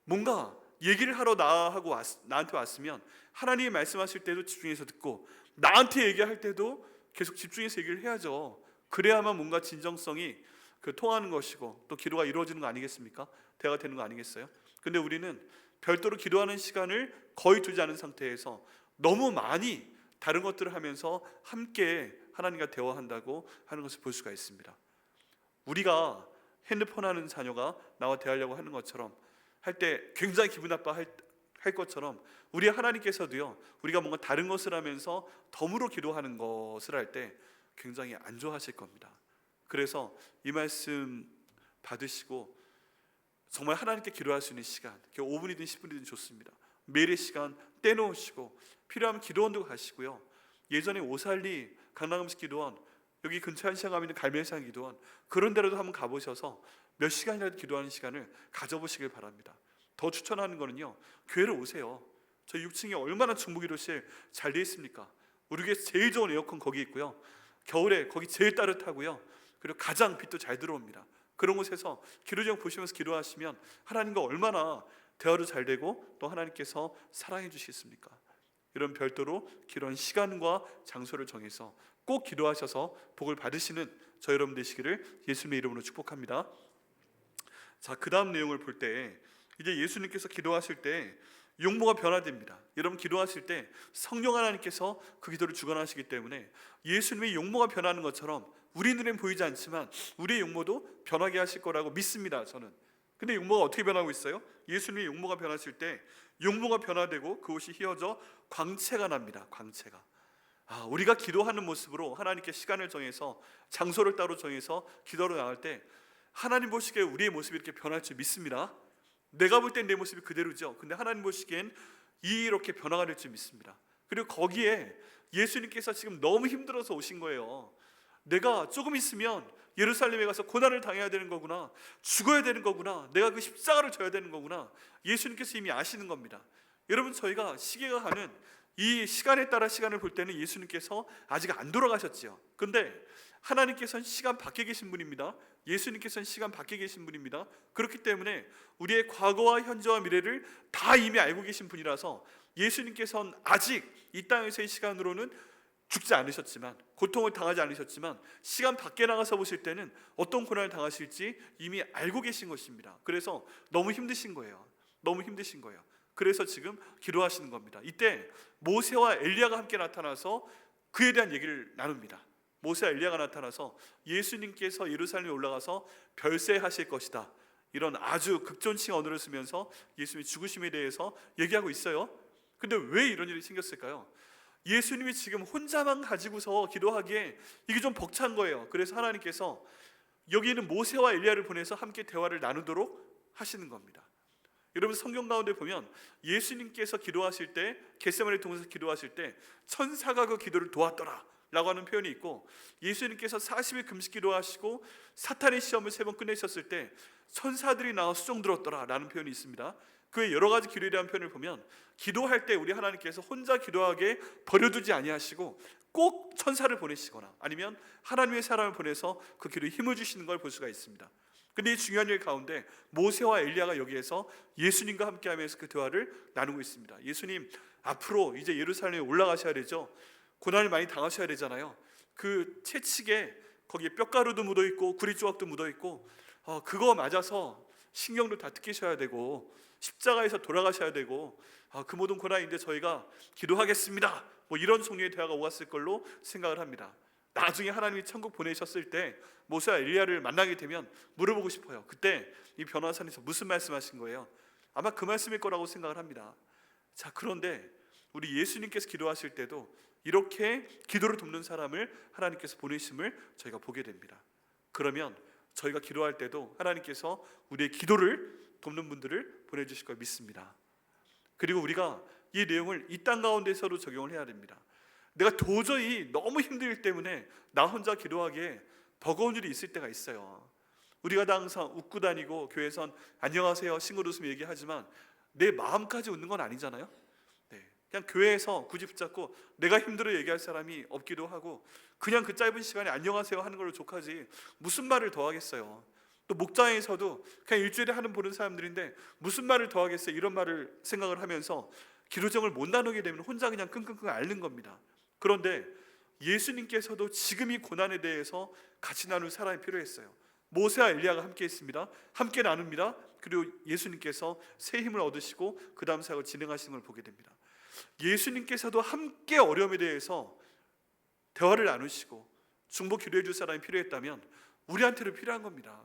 뭔가 얘기를 하러 나한테 왔으면 하나님이 말씀하실 때도 집중해서 듣고, 나한테 얘기할 때도 계속 집중해서 얘기를 해야죠. 그래야만 뭔가 진정성이 통하는 것이고 또 기도가 이루어지는 거 아니겠습니까? 대화가 되는 거 아니겠어요? 근데 우리는 별도로 기도하는 시간을 거의 두지 않은 상태에서 너무 많이 다른 것들을 하면서 함께 하나님과 대화한다고 하는 것을 볼 수가 있습니다. 우리가 핸드폰 하는 자녀가 나와 대하려고 하는 것처럼 할 때 굉장히 기분 나빠할 것처럼 우리 하나님께서도요, 우리가 뭔가 다른 것을 하면서 덤으로 기도하는 것을 할 때 굉장히 안 좋아하실 겁니다. 그래서 이 말씀 받으시고 정말 하나님께 기도할 수 있는 시간, 5분이든 10분이든 좋습니다. 매일의 시간 떼놓으시고 필요하면 기도원도 가시고요. 예전에 오살리 강남음식 기도원, 여기 근처 한시간 가면 있는 갈매산 기도원, 그런 데라도 한번 가보셔서 몇 시간이라도 기도하는 시간을 가져보시길 바랍니다. 더 추천하는 거는요, 교회로 오세요. 저희 6층에 얼마나 중부기도실 잘 돼 있습니까? 우리 교회 제일 좋은 에어컨 거기 있고요, 겨울에 거기 제일 따뜻하고요, 그리고 가장 빛도 잘 들어옵니다. 그런 곳에서 기도제목 보시면서 기도하시면 하나님과 얼마나 대화도 잘 되고 또 하나님께서 사랑해 주시겠습니까? 이런 별도로 기도한 시간과 장소를 정해서 꼭 기도하셔서 복을 받으시는 저 여러분 되시기를 예수님의 이름으로 축복합니다. 자, 그 다음 내용을 볼 때 이제 예수님께서 기도하실 때 용모가 변화됩니다. 여러분 기도하실 때 성령 하나님께서 그 기도를 주관하시기 때문에 예수님의 용모가 변하는 것처럼 우리 눈엔 보이지 않지만 우리의 용모도 변하게 하실 거라고 믿습니다, 저는. 근데 용모가 어떻게 변하고 있어요? 예수님의 용모가 변하실 때 용모가 변화되고 그곳이 휘어져 광채가 납니다. 광채가. 우리가 기도하는 모습으로 하나님께 시간을 정해서 장소를 따로 정해서 기도로 나갈 때 하나님 보시기에 우리의 모습이 이렇게 변할 줄 믿습니다. 내가 볼 땐 내 모습이 그대로죠. 근데 하나님 보시기엔 이렇게 변화가 될 줄 믿습니다. 그리고 거기에 예수님께서 지금 너무 힘들어서 오신 거예요. 내가 조금 있으면 예루살렘에 가서 고난을 당해야 되는 거구나, 죽어야 되는 거구나, 내가 그 십자가를 져야 되는 거구나, 예수님께서 이미 아시는 겁니다. 여러분, 저희가 시계가 가는 이 시간에 따라 시간을 볼 때는 예수님께서 아직 안 돌아가셨지요. 근데 하나님께서는 시간 밖에 계신 분입니다. 예수님께서는 시간 밖에 계신 분입니다. 그렇기 때문에 우리의 과거와 현재와 미래를 다 이미 알고 계신 분이라서 예수님께서는 아직 이 땅에서의 시간으로는 죽지 않으셨지만, 고통을 당하지 않으셨지만, 시간 밖에 나가서 보실 때는 어떤 고난을 당하실지 이미 알고 계신 것입니다. 그래서 너무 힘드신 거예요. 너무 힘드신 거예요. 그래서 지금 기도하시는 겁니다. 이때 모세와 엘리야가 함께 나타나서 그에 대한 얘기를 나눕니다. 모세와 엘리야가 나타나서 예수님께서 예루살렘에 올라가서 별세하실 것이다, 이런 아주 극존칭 언어를 쓰면서 예수님의 죽으심에 대해서 얘기하고 있어요. 근데 왜 이런 일이 생겼을까요? 예수님이 지금 혼자만 가지고서 기도하기에 이게 좀 벅찬 거예요. 그래서 하나님께서 여기 있는 모세와 엘리야를 보내서 함께 대화를 나누도록 하시는 겁니다. 여러분, 성경 가운데 보면 예수님께서 기도하실 때, 겟세마네 동산에서 기도하실 때 천사가 그 기도를 도왔더라 라고 하는 표현이 있고, 예수님께서 40일 금식 기도하시고 사탄의 시험을 3번 끝내셨을 때 천사들이 나와 수종 들었더라 라는 표현이 있습니다. 그 여러 가지 기도에 대한 표현을 보면 기도할 때 우리 하나님께서 혼자 기도하게 버려두지 아니하시고 꼭 천사를 보내시거나 아니면 하나님의 사람을 보내서 그 기도에 힘을 주시는 걸 볼 수가 있습니다. 근데 이 중요한 일 가운데 모세와 엘리야가 여기에서 예수님과 함께하면서 그 대화를 나누고 있습니다. 예수님, 앞으로 이제 예루살렘에 올라가셔야 되죠. 고난을 많이 당하셔야 되잖아요. 그 채찍에 거기에 뼈가루도 묻어있고 구리 조각도 묻어있고 그거 맞아서 신경도 다 뜯기셔야 되고 십자가에서 돌아가셔야 되고 그 모든 고난인데 저희가 기도하겠습니다, 뭐 이런 종류의 대화가 오갔을 걸로 생각을 합니다. 나중에 하나님이 천국 보내셨을 때 모세와 엘리야를 만나게 되면 물어보고 싶어요. 그때 이 변화산에서 무슨 말씀하신 거예요? 아마 그 말씀일 거라고 생각을 합니다. 자, 그런데 우리 예수님께서 기도하실 때도 이렇게 기도를 돕는 사람을 하나님께서 보내심을 저희가 보게 됩니다. 그러면 저희가 기도할 때도 하나님께서 우리의 기도를 돕는 분들을 보내주실 걸 믿습니다. 그리고 우리가 이 내용을 이 땅 가운데서도 적용을 해야 됩니다. 내가 도저히 너무 힘들기 때문에 나 혼자 기도하기에 버거운 일이 있을 때가 있어요. 우리가 다 항상 웃고 다니고 교회에선 안녕하세요 싱글 웃으며 얘기하지만 내 마음까지 웃는 건 아니잖아요. 그냥 교회에서 굳이 붙잡고 내가 힘들어 얘기할 사람이 없기도 하고 그냥 그 짧은 시간에 안녕하세요 하는 걸로 족하지 무슨 말을 더 하겠어요. 또 목장에서도 그냥 일주일에 하는 보는 사람들인데 무슨 말을 더 하겠어요, 이런 말을 생각을 하면서 기도정을 못 나누게 되면 혼자 그냥 끙끙끙 앓는 겁니다. 그런데 예수님께서도 지금 이 고난에 대해서 같이 나눌 사람이 필요했어요. 모세와 엘리야가 함께 했습니다. 함께 나눕니다. 그리고 예수님께서 새 힘을 얻으시고 그 다음 사역을 진행하시는 걸 보게 됩니다. 예수님께서도 함께 어려움에 대해서 대화를 나누시고 중보 기도해 줄 사람이 필요했다면 우리한테도 필요한 겁니다.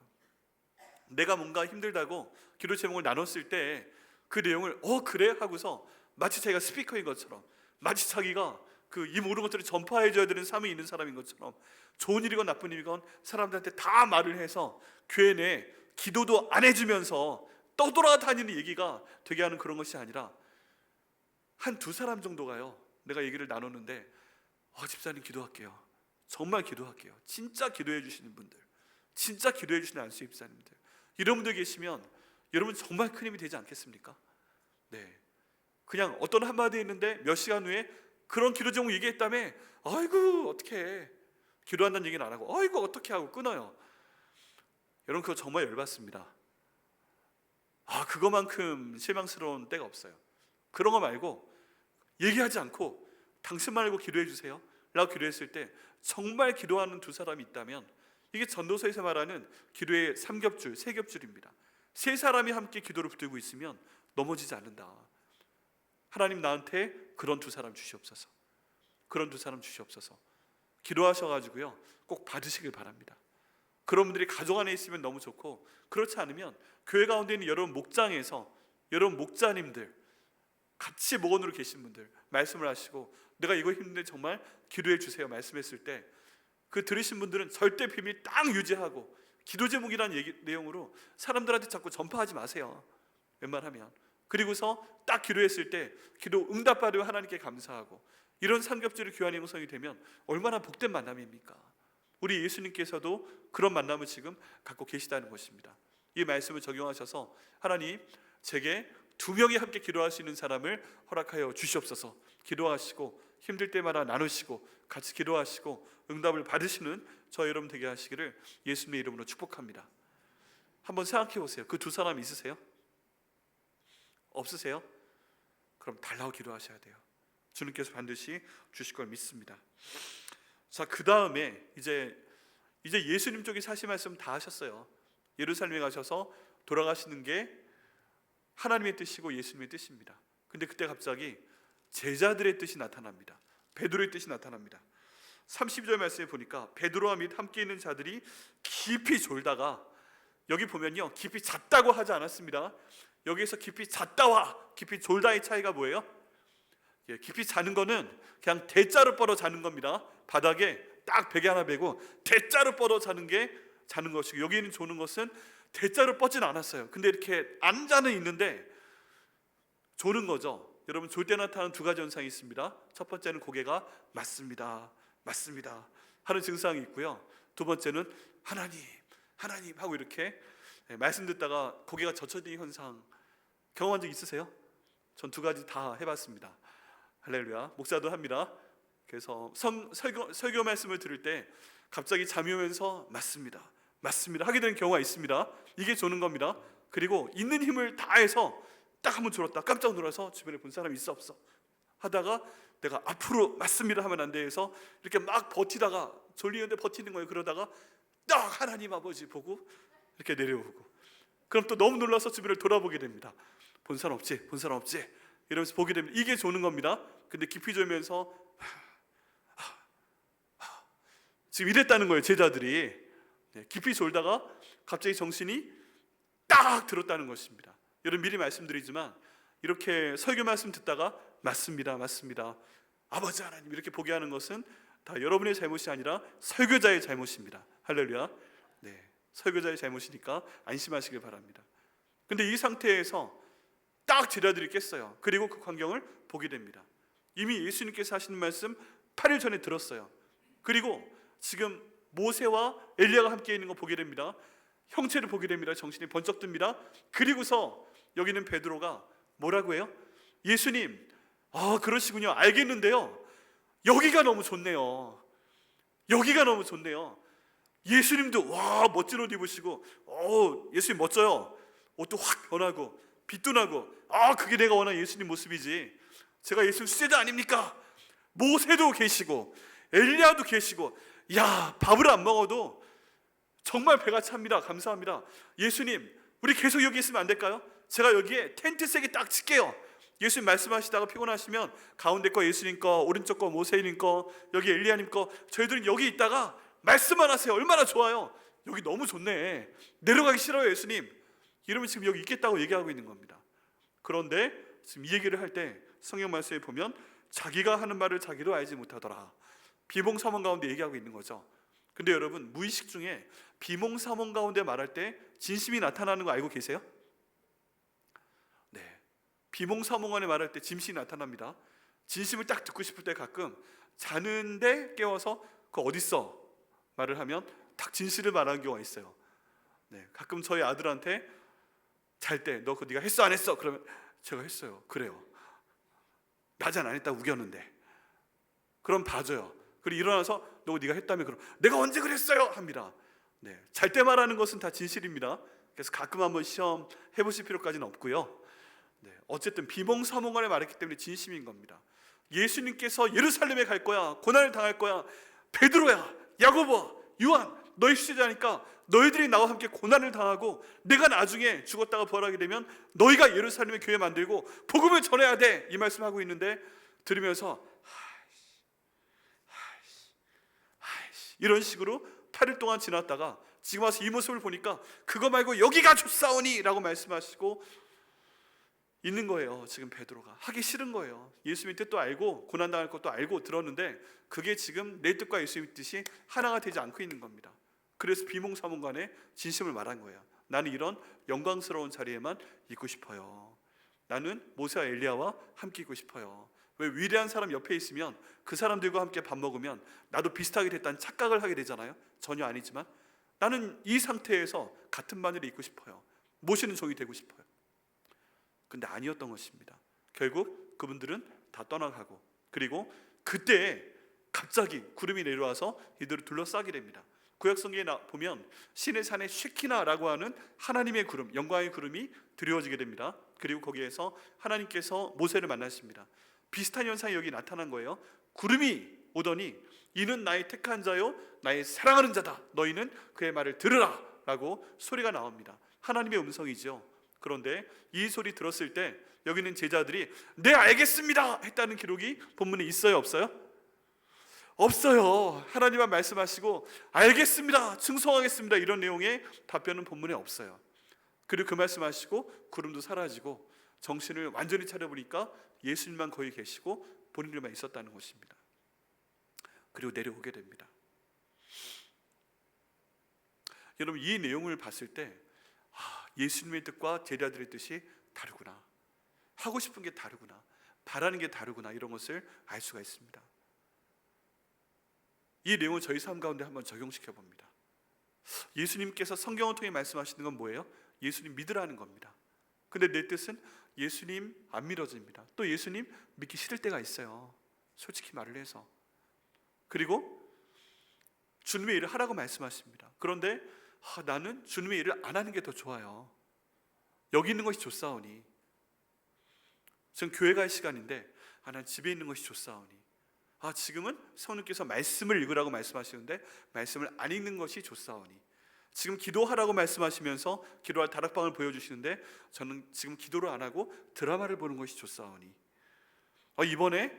내가 뭔가 힘들다고 기도 제목을 나눴을 때 그 내용을 그래? 하고서 마치 자기가 스피커인 것처럼, 마치 자기가 이 모든 것들을 전파해줘야 되는 삶이 있는 사람인 것처럼 좋은 일이건 나쁜 일이건 사람들한테 다 말을 해서 교회 내에 기도도 안 해주면서 떠돌아다니는 얘기가 되게 하는 그런 것이 아니라 한 2사람 정도가요, 내가 얘기를 나눴는데 집사님 기도할게요, 정말 기도할게요, 진짜 기도해 주시는 분들, 진짜 기도해 주시는 안수 집사님들, 이런 분들 계시면 여러분 정말 큰 힘이 되지 않겠습니까? 네, 그냥 어떤 한마디 했는데 몇 시간 후에 그런 기도 제목 얘기했다며 아이고 어떡해, 기도한다는 얘기는 안 하고 아이고 어떻게 하고 끊어요. 여러분 그거 정말 열받습니다. 그거만큼 실망스러운 때가 없어요. 그런 거 말고 얘기하지 않고 당신만 알고 기도해 주세요 라고 기도했을 때 정말 기도하는 두 사람이 있다면, 이게 전도서에서 말하는 기도의 3겹줄, 3겹줄입니다. 세 사람이 함께 기도를 붙들고 있으면 넘어지지 않는다. 하나님 나한테 그런 두 사람 주시옵소서. 그런 두 사람 주시옵소서. 기도하셔가지고요 꼭 받으시길 바랍니다. 그런 분들이 가족 안에 있으면 너무 좋고, 그렇지 않으면 교회 가운데 있는 여러분 목장에서 여러분 목자님들 같이 목원으로 계신 분들 말씀을 하시고 내가 이거 힘든데 정말 기도해 주세요 말씀했을 때 그 들으신 분들은 절대 비밀 딱 유지하고 기도 제목이라는 내용으로 사람들한테 자꾸 전파하지 마세요, 웬만하면. 그리고서 딱 기도했을 때 기도 응답받으며 하나님께 감사하고, 이런 삼겹줄이 교환의 형성이 되면 얼마나 복된 만남입니까? 우리 예수님께서도 그런 만남을 지금 갖고 계시다는 것입니다. 이 말씀을 적용하셔서 하나님 제게 2명이 함께 기도할 수 있는 사람을 허락하여 주시옵소서. 기도하시고 힘들 때마다 나누시고 같이 기도하시고 응답을 받으시는 저 여러분 되게 하시기를 예수님의 이름으로 축복합니다. 한번 생각해 보세요. 그 두 사람 있으세요? 없으세요? 그럼 달라고 기도하셔야 돼요. 주님께서 반드시 주실 걸 믿습니다. 자, 그 다음에 이제 예수님 쪽에 사실 말씀 다 하셨어요. 예루살렘에 가셔서 돌아가시는 게 하나님의 뜻이고 예수님의 뜻입니다. 근데 그때 갑자기 제자들의 뜻이 나타납니다. 베드로의 뜻이 나타납니다. 32절 말씀에 보니까 베드로와 및 함께 있는 자들이 깊이 졸다가, 여기 보면요 깊이 잤다고 하지 않았습니다. 여기에서 깊이 잤다와 깊이 졸다의 차이가 뭐예요? 깊이 자는 거는 그냥 대자로 뻗어 자는 겁니다. 바닥에 딱 베개 하나 베고 대자로 뻗어 자는 것이고, 여기는 조는 것은 대자로 뻗진 않았어요. 근데 이렇게 앉아는 있는데 조는 거죠. 여러분 졸 때 나타나는 두 가지 현상이 있습니다. 첫 번째는 고개가 맞습니다 하는 증상이 있고요. 두 번째는 하나님 하고 이렇게 말씀 듣다가 고개가 젖혀지는 현상 경험한 적 있으세요? 전 두 가지 다 해봤습니다. 할렐루야. 목사도 합니다. 그래서 설교 말씀을 들을 때 갑자기 잠이 오면서 맞습니다 하게 되는 경우가 있습니다. 이게 조는 겁니다. 그리고 있는 힘을 다해서 딱 한번 졸았다 깜짝 놀라서 주변에 본 사람이 있어 없어 하다가 내가 앞으로 맞습니다 하면 안 돼 해서 이렇게 막 버티다가 졸리는데 버티는 거예요. 그러다가 딱 하나님 아버지 보고 이렇게 내려오고, 그럼 또 너무 놀라서 주변을 돌아보게 됩니다. 본 사람 없지 이러면서 보게 됩니다. 이게 조는 겁니다. 근데 깊이 졸면서 지금 이랬다는 거예요. 제자들이 깊이 졸다가 갑자기 정신이 딱 들었다는 것입니다. 여러분 미리 말씀드리지만 이렇게 설교 말씀 듣다가 맞습니다 아버지 하나님 이렇게 보게 하는 것은 다 여러분의 잘못이 아니라 설교자의 잘못입니다. 할렐루야. 네, 설교자의 잘못이니까 안심하시길 바랍니다. 근데 이 상태에서 딱 제자들이 깼어요. 그리고 그 광경을 보게 됩니다. 이미 예수님께서 하시는 말씀 8일 전에 들었어요. 그리고 지금 모세와 엘리야가 함께 있는 거 보게 됩니다. 형체를 보게 됩니다. 정신이 번쩍 듭니다. 그리고서 여기는 베드로가 뭐라고 해요? 예수님, 그러시군요. 알겠는데요, 여기가 너무 좋네요. 예수님도 멋진 옷 입으시고 예수님 멋져요. 옷도 확 변하고 빛도 나고 그게 내가 원하는 예수님 모습이지. 제가 예수님 수제자 아닙니까? 모세도 계시고 엘리야도 계시고, 밥을 안 먹어도 정말 배가 찹니다. 감사합니다. 예수님 우리 계속 여기 있으면 안 될까요? 제가 여기에 텐트 세개 딱 칠게요. 예수님 말씀하시다가 피곤하시면 가운데 거 예수님 거, 오른쪽 거 모세님 거, 여기 엘리야님 거, 저희들은 여기 있다가 말씀만 하세요. 얼마나 좋아요. 여기 너무 좋네. 내려가기 싫어요 예수님. 이러면 지금 여기 있겠다고 얘기하고 있는 겁니다. 그런데 지금 이 얘기를 할 때 성경 말씀에 보면 자기가 하는 말을 자기도 알지 못하더라. 비몽사몽 가운데 얘기하고 있는 거죠. 근데 여러분 무의식 중에 비몽사몽 가운데 말할 때 진심이 나타나는 거 알고 계세요? 네, 비몽사몽 안에 말할 때 진심이 나타납니다. 진심을 딱 듣고 싶을 때 가끔 자는데 깨워서 그 어딨어 말을 하면 딱 진실을 말하는 경우가 있어요. 네, 가끔 저희 아들한테 잘 때 너 그거 네가 했어 안 했어? 그러면 제가 했어요. 그래요. 낮에 안 했다 우겼는데. 그럼 봐줘요. 그리고 일어나서 너 네가 했다며? 그럼 내가 언제 그랬어요? 합니다. 네, 잘 때 말하는 것은 다 진실입니다. 그래서 가끔 한번 시험 해보실 필요까지는 없고요. 네, 어쨌든 비몽사몽간에 말했기 때문에 진심인 겁니다. 예수님께서 예루살렘에 갈 거야, 고난을 당할 거야, 베드로야, 야고보야, 요한 너희 수제자니까 너희들이 나와 함께 고난을 당하고 내가 나중에 죽었다가 부활하게 되면 너희가 예루살렘에 교회 만들고 복음을 전해야 돼, 이 말씀하고 있는데 들으면서 이런 식으로 8일 동안 지났다가 지금 와서 이 모습을 보니까 그거 말고 여기가 좋사오니 라고 말씀하시고 있는 거예요. 지금 베드로가 하기 싫은 거예요. 예수님의 뜻도 알고 고난당할 것도 알고 들었는데 그게 지금 내 뜻과 예수님의 뜻이 하나가 되지 않고 있는 겁니다. 그래서 비몽사몽간에 진심을 말한 거예요. 나는 이런 영광스러운 자리에만 있고 싶어요. 나는 모세와 엘리야와 함께 있고 싶어요. 왜? 위대한 사람 옆에 있으면 그 사람들과 함께 밥 먹으면 나도 비슷하게 됐다는 착각을 하게 되잖아요. 전혀 아니지만 나는 이 상태에서 같은 바늘에 있고 싶어요. 모시는 종이 되고 싶어요. 근데 아니었던 것입니다. 결국 그분들은 다 떠나가고, 그리고 그때 갑자기 구름이 내려와서 이들을 둘러싸게 됩니다. 구약성경에 보면 신의 산에 쉐키나라고 하는 하나님의 구름, 영광의 구름이 드리워지게 됩니다. 그리고 거기에서 하나님께서 모세를 만나십니다. 비슷한 현상이 여기 나타난 거예요. 구름이 오더니 이는 나의 택한 자요 나의 사랑하는 자다, 너희는 그의 말을 들으라 라고 소리가 나옵니다. 하나님의 음성이죠. 그런데 이 소리 들었을 때 여기 있는 제자들이 네 알겠습니다 했다는 기록이 본문에 있어요 없어요? 없어요. 하나님만 말씀하시고 알겠습니다, 충성하겠습니다 이런 내용의 답변은 본문에 없어요. 그리고 그 말씀하시고 구름도 사라지고 정신을 완전히 차려보니까 예수님만 거기 계시고 본인들만 있었다는 것입니다. 그리고 내려오게 됩니다. 여러분, 이 내용을 봤을 때 예수님의 뜻과 제자들의 뜻이 다르구나, 하고 싶은 게 다르구나, 바라는 게 다르구나, 이런 것을 알 수가 있습니다. 이 내용을 저희 삶 가운데 한번 적용시켜 봅니다. 예수님께서 성경을 통해 말씀하시는 건 뭐예요? 예수님 믿으라는 겁니다. 근데 내 뜻은 예수님 안 믿어집니다. 또 예수님 믿기 싫을 때가 있어요, 솔직히 말을 해서. 그리고 주님의 일을 하라고 말씀하십니다. 그런데 나는 주님의 일을 안 하는 게 더 좋아요. 여기 있는 것이 좋사오니, 지금 교회 갈 시간인데 난 집에 있는 것이 좋사오니, 지금은 성령께서 말씀을 읽으라고 말씀하시는데 말씀을 안 읽는 것이 좋사오니, 지금 기도하라고 말씀하시면서 기도할 다락방을 보여주시는데 저는 지금 기도를 안 하고 드라마를 보는 것이 좋사오니, 이번에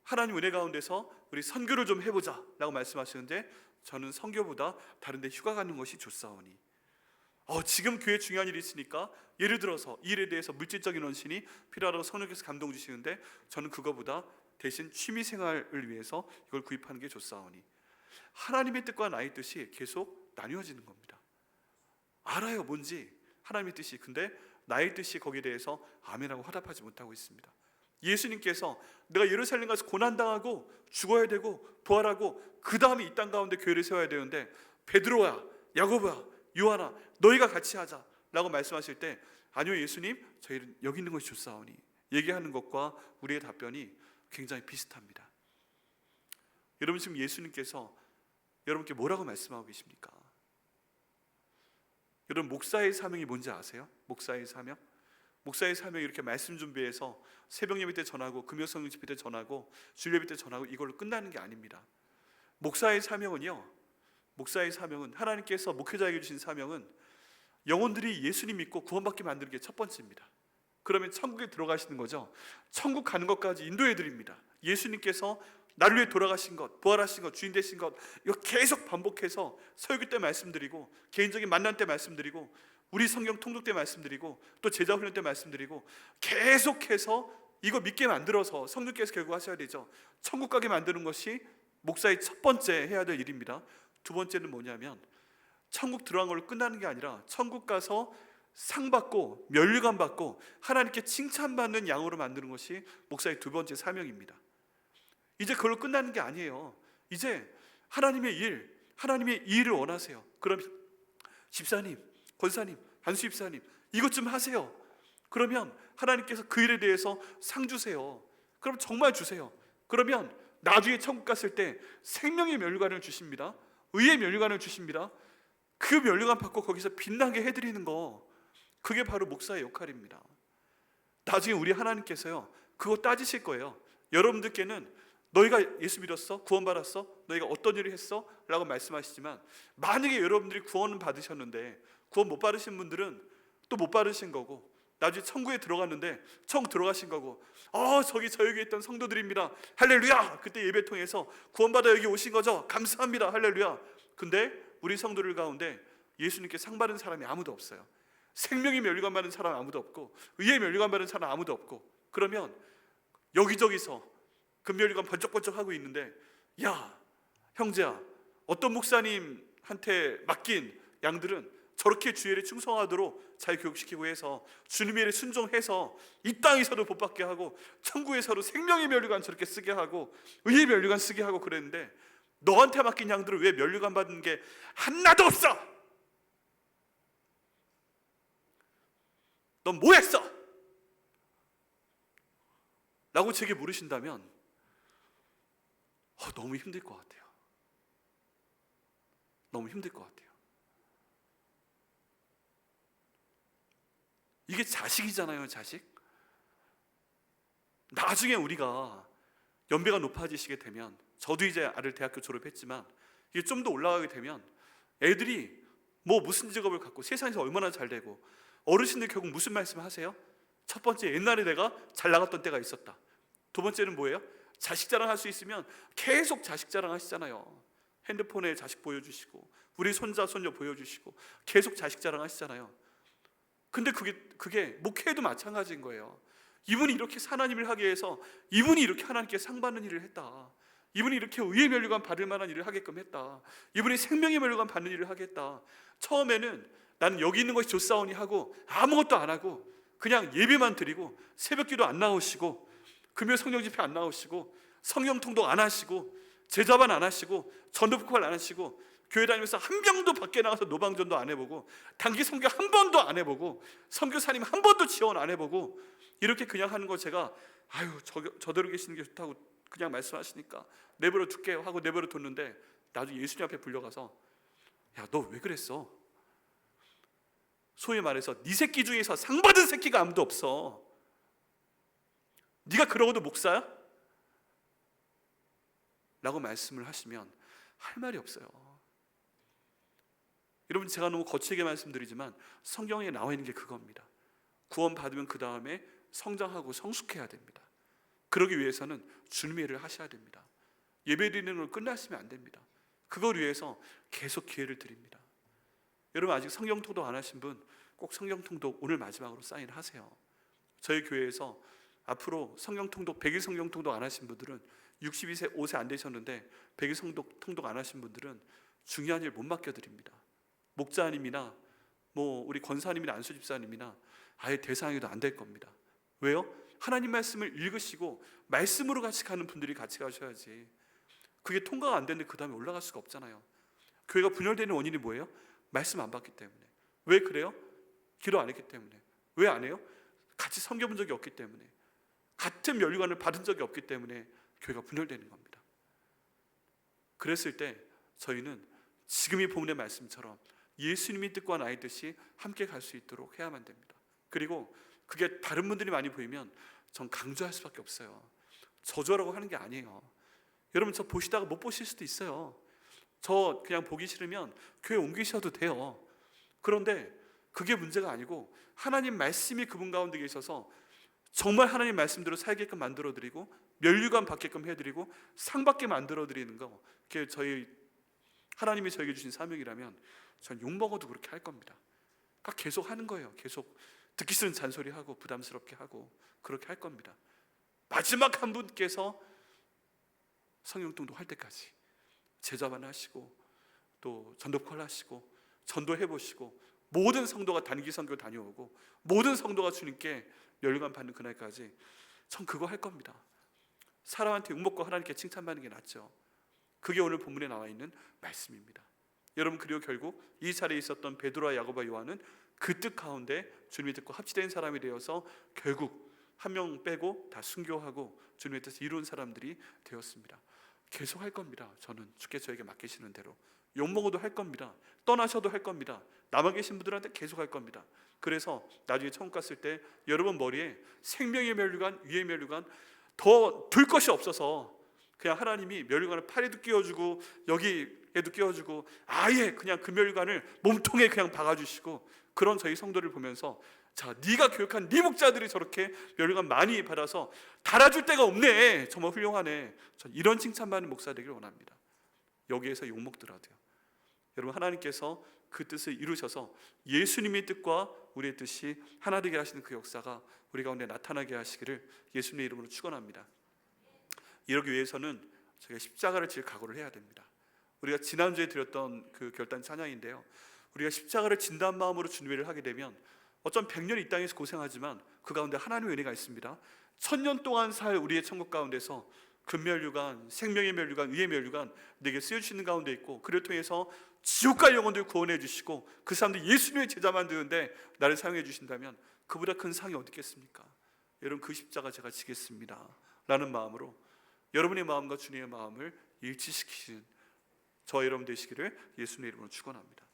하나님 은혜 가운데서 우리 선교를 좀 해보자 라고 말씀하시는데 저는 선교보다 다른 데 휴가 가는 것이 좋사오니, 지금 교회에 중요한 일이 있으니까 예를 들어서 이 일에 대해서 물질적인 헌신이 필요하다고 성령께서 감동 주시는데 저는 그거보다 대신 취미생활을 위해서 이걸 구입하는 게 좋사오니, 하나님의 뜻과 나의 뜻이 계속 나뉘어지는 겁니다. 알아요, 뭔지 하나님의 뜻이. 근데 나의 뜻이 거기에 대해서 아멘하고 화답하지 못하고 있습니다. 예수님께서 내가 예루살렘 가서 고난당하고 죽어야 되고 부활하고 그 다음에 이 땅 가운데 교회를 세워야 되는데 베드로야, 야고보야, 요한아 너희가 같이 하자 라고 말씀하실 때 아니요 예수님, 저희는 여기 있는 것이 좋사오니 얘기하는 것과 우리의 답변이 굉장히 비슷합니다. 여러분, 지금 예수님께서 여러분께 뭐라고 말씀하고 계십니까? 여러분, 목사의 사명이 뭔지 아세요? 목사의 사명? 목사의 사명이 이렇게 말씀 준비해서 새벽 예배 때 전하고 금요 성령 집회 때 전하고 주일 예배 때 전하고 이걸로 끝나는 게 아닙니다. 목사의 사명은요, 목사의 사명은, 하나님께서 목회자에게 주신 사명은 영혼들이 예수님 믿고 구원받게 만드는 게 첫 번째입니다. 그러면 천국에 들어가시는 거죠. 천국 가는 것까지 인도해 드립니다. 예수님께서 나를 위해 돌아가신 것, 부활하신 것, 주인 되신 것, 이거 계속 반복해서 설교 때 말씀드리고 개인적인 만남 때 말씀드리고 우리 성경 통독 때 말씀드리고 또 제자 훈련 때 말씀드리고 계속해서 이거 믿게 만들어서 성령께서 결국 하셔야 되죠. 천국 가게 만드는 것이 목사의 첫 번째 해야 될 일입니다. 두 번째는 뭐냐면 천국 들어간 걸로 끝나는 게 아니라 천국 가서 상 받고 면류관 받고 하나님께 칭찬받는 양으로 만드는 것이 목사의 두 번째 사명입니다. 이제 그걸로 끝나는 게 아니에요. 이제 하나님의 일을 원하세요. 그럼 집사님, 권사님, 안수 집사님, 이것 좀 하세요. 그러면 하나님께서 그 일에 대해서 상 주세요. 그럼 정말 주세요. 그러면 나중에 천국 갔을 때 생명의 면류관을 주십니다. 의의 면류관을 주십니다. 그 면류관 받고 거기서 빛나게 해드리는 거, 그게 바로 목사의 역할입니다. 나중에 우리 하나님께서요, 그거 따지실 거예요. 여러분들께는 너희가 예수 믿었어? 구원받았어? 너희가 어떤 일을 했어? 라고 말씀하시지만, 만약에 여러분들이 구원은 받으셨는데 구원 못 받으신 분들은 또 못 받으신 거고, 나중에 천국에 들어갔는데 천국 들어가신 거고, 저기 저 여기 있던 성도들입니다, 할렐루야. 그때 예배통에서 구원받아 여기 오신 거죠, 감사합니다, 할렐루야. 근데 우리 성도들 가운데 예수님께 상 받은 사람이 아무도 없어요. 생명의 면류관 받은 사람 아무도 없고, 의의 면류관 받은 사람 아무도 없고, 그러면 여기저기서 그 면류관 번쩍번쩍 하고 있는데, 야 형제야, 어떤 목사님한테 맡긴 양들은 저렇게 주일에 충성하도록 잘 교육시키고 해서 주님의 일에 순종해서 이 땅에서도 복받게 하고 천국에서도 생명의 면류관 저렇게 쓰게 하고 의의 면류관 쓰게 하고 그랬는데, 너한테 맡긴 양들은 왜 면류관 받은 게 하나도 없어? 넌 뭐 했어? 라고 제게 물으신다면 너무 힘들 것 같아요. 너무 힘들 것 같아요. 이게 자식이잖아요, 자식. 나중에 우리가 연배가 높아지시게 되면, 저도 이제 아들 대학교 졸업했지만 이게 좀 더 올라가게 되면 애들이 뭐 무슨 직업을 갖고 세상에서 얼마나 잘 되고, 어르신들 결국 무슨 말씀 하세요? 첫 번째, 옛날에 내가 잘 나갔던 때가 있었다. 두 번째는 뭐예요? 자식 자랑할 수 있으면 계속 자식 자랑하시잖아요. 핸드폰에 자식 보여주시고 우리 손자 손녀 보여주시고 계속 자식 자랑하시잖아요. 근데 그게 목회에도 마찬가지인 거예요. 이분이 이렇게 하나님을 하게 해서, 이분이 이렇게 하나님께 상 받는 일을 했다, 이분이 이렇게 의의 면류관 받을 만한 일을 하게끔 했다, 이분이 생명의 면류관 받는 일을 하겠다. 처음에는 나는 여기 있는 것이 좋사오니 하고 아무것도 안 하고 그냥 예배만 드리고 새벽기도 안 나오시고 금요 성령 집회 안 나오시고 성령 통독 안 하시고 제자반 안 하시고 전도폭발 안 하시고 교회 다니면서 한 명도 밖에 나가서 노방전도 안 해보고 단기 선교 한 번도 안 해보고 선교사님 한 번도 지원 안 해보고 이렇게 그냥 하는 거, 제가 저대로 계시는 게 좋다고 그냥 말씀하시니까 내버려 둘게요 하고 내버려 뒀는데, 나중에 예수님 앞에 불려가서 야, 너 왜 그랬어? 소위 말해서 네 새끼 중에서 상 받은 새끼가 아무도 없어. 네가 그러고도 목사야? 라고 말씀을 하시면 할 말이 없어요. 여러분, 제가 너무 거칠게 말씀드리지만 성경에 나와 있는 게 그겁니다. 구원 받으면 그 다음에 성장하고 성숙해야 됩니다. 그러기 위해서는 주님의 일을 하셔야 됩니다. 예배 드리는 걸 끝나시면 안 됩니다. 그걸 위해서 계속 기회를 드립니다. 여러분, 아직 성경 통독 안 하신 분 꼭 성경 통독 오늘 마지막으로 사인하세요. 저희 교회에서 앞으로 성경 통독, 100일 성경 통독 안 하신 분들은 62세 5세 안 되셨는데 100일 통독 안 하신 분들은 중요한 일 못 맡겨드립니다. 목자님이나 우리 권사님이나 안수 집사님이나 아예 대상에도 안 될 겁니다. 왜요? 하나님 말씀을 읽으시고 말씀으로 같이 가는 분들이 같이 가셔야지. 그게 통과가 안 되는데 그 다음에 올라갈 수가 없잖아요. 교회가 분열되는 원인이 뭐예요? 말씀 안 받기 때문에. 왜 그래요? 기도 안 했기 때문에. 왜 안 해요? 같이 섬겨본 적이 없기 때문에, 같은 면류관을 받은 적이 없기 때문에 교회가 분열되는 겁니다. 그랬을 때 저희는 지금 이 본문의 말씀처럼 예수님이 뜻과 나의 뜻이 함께 갈 수 있도록 해야만 됩니다. 그리고 그게 다른 분들이 많이 보이면 전 강조할 수밖에 없어요. 저주라고 하는 게 아니에요. 여러분, 저 보시다가 못 보실 수도 있어요. 저 그냥 보기 싫으면 교회 옮기셔도 돼요. 그런데 그게 문제가 아니고, 하나님 말씀이 그분 가운데 계셔서 정말 하나님 말씀대로 살게끔 만들어드리고 면류관 받게끔 해드리고 상 받게 만들어드리는 거, 그게 하나님이 저에게 주신 사명이라면 전 욕먹어도 그렇게 할 겁니다. 그러니까 계속 하는 거예요. 계속 듣기 싫은 잔소리하고 부담스럽게 하고 그렇게 할 겁니다. 마지막 한 분께서 성령통도 할 때까지 제자반 하시고 또 전도콜 하시고 전도해보시고 모든 성도가 단기 선교 다녀오고 모든 성도가 주님께 면류관 받는 그날까지 전 그거 할 겁니다. 사람한테 욕먹고 하나님께 칭찬받는 게 낫죠. 그게 오늘 본문에 나와 있는 말씀입니다. 여러분, 그리고 결국 이 자리에 있었던 베드로와 야고보와 요한은 그 뜻 가운데 주님이 듣고 합치된 사람이 되어서 결국 한 명 빼고 다 순교하고 주님의 뜻을 이룬 사람들이 되었습니다. 계속 할 겁니다. 저는 주께서 저에게 맡기시는 대로 욕먹어도 할 겁니다. 떠나셔도 할 겁니다. 남아 계신 분들한테 계속 할 겁니다. 그래서 나중에 천국 갔을 때 여러분 머리에 생명의 면류관, 위의 면류관 더 둘 것이 없어서 그냥 하나님이 면류관을 팔에도 끼워주고 여기에도 끼워주고 아예 그냥 그 면류관을 몸통에 그냥 박아주시고, 그런 저희 성도를 보면서 자, 네가 교육한 네 목자들이 저렇게 면류관 많이 받아서 달아줄 데가 없네, 정말 훌륭하네, 전 이런 칭찬받는 목사 되기를 원합니다. 여기에서 욕먹더라도요. 여러분, 하나님께서 그 뜻을 이루셔서 예수님의 뜻과 우리의 뜻이 하나 되게 하시는 그 역사가 우리 가운데 나타나게 하시기를 예수님의 이름으로 축원합니다. 이러기 위해서는 저희가 십자가를 질 각오를 해야 됩니다. 우리가 지난주에 드렸던 그 결단 찬양인데요, 우리가 십자가를 진다는 마음으로 주님을 하게 되면 어쩜 100년 이 땅에서 고생하지만 그 가운데 하나님의 은혜가 있습니다. 1000년 동안 살 우리의 천국 가운데서 금면류관, 생명의 면류관, 의의 면류관 내게 쓰여주시는 가운데 있고, 그를 통해서 지옥 갈 영혼들 구원해 주시고 그 사람들 예수님의 제자 만드는데 나를 사용해 주신다면 그보다 큰 상이 어디 있겠습니까? 여러분, 그 십자가 제가 지겠습니다 라는 마음으로 여러분의 마음과 주님의 마음을 일치시키시는 저 여러분 되시기를 예수님의 이름으로 축원합니다.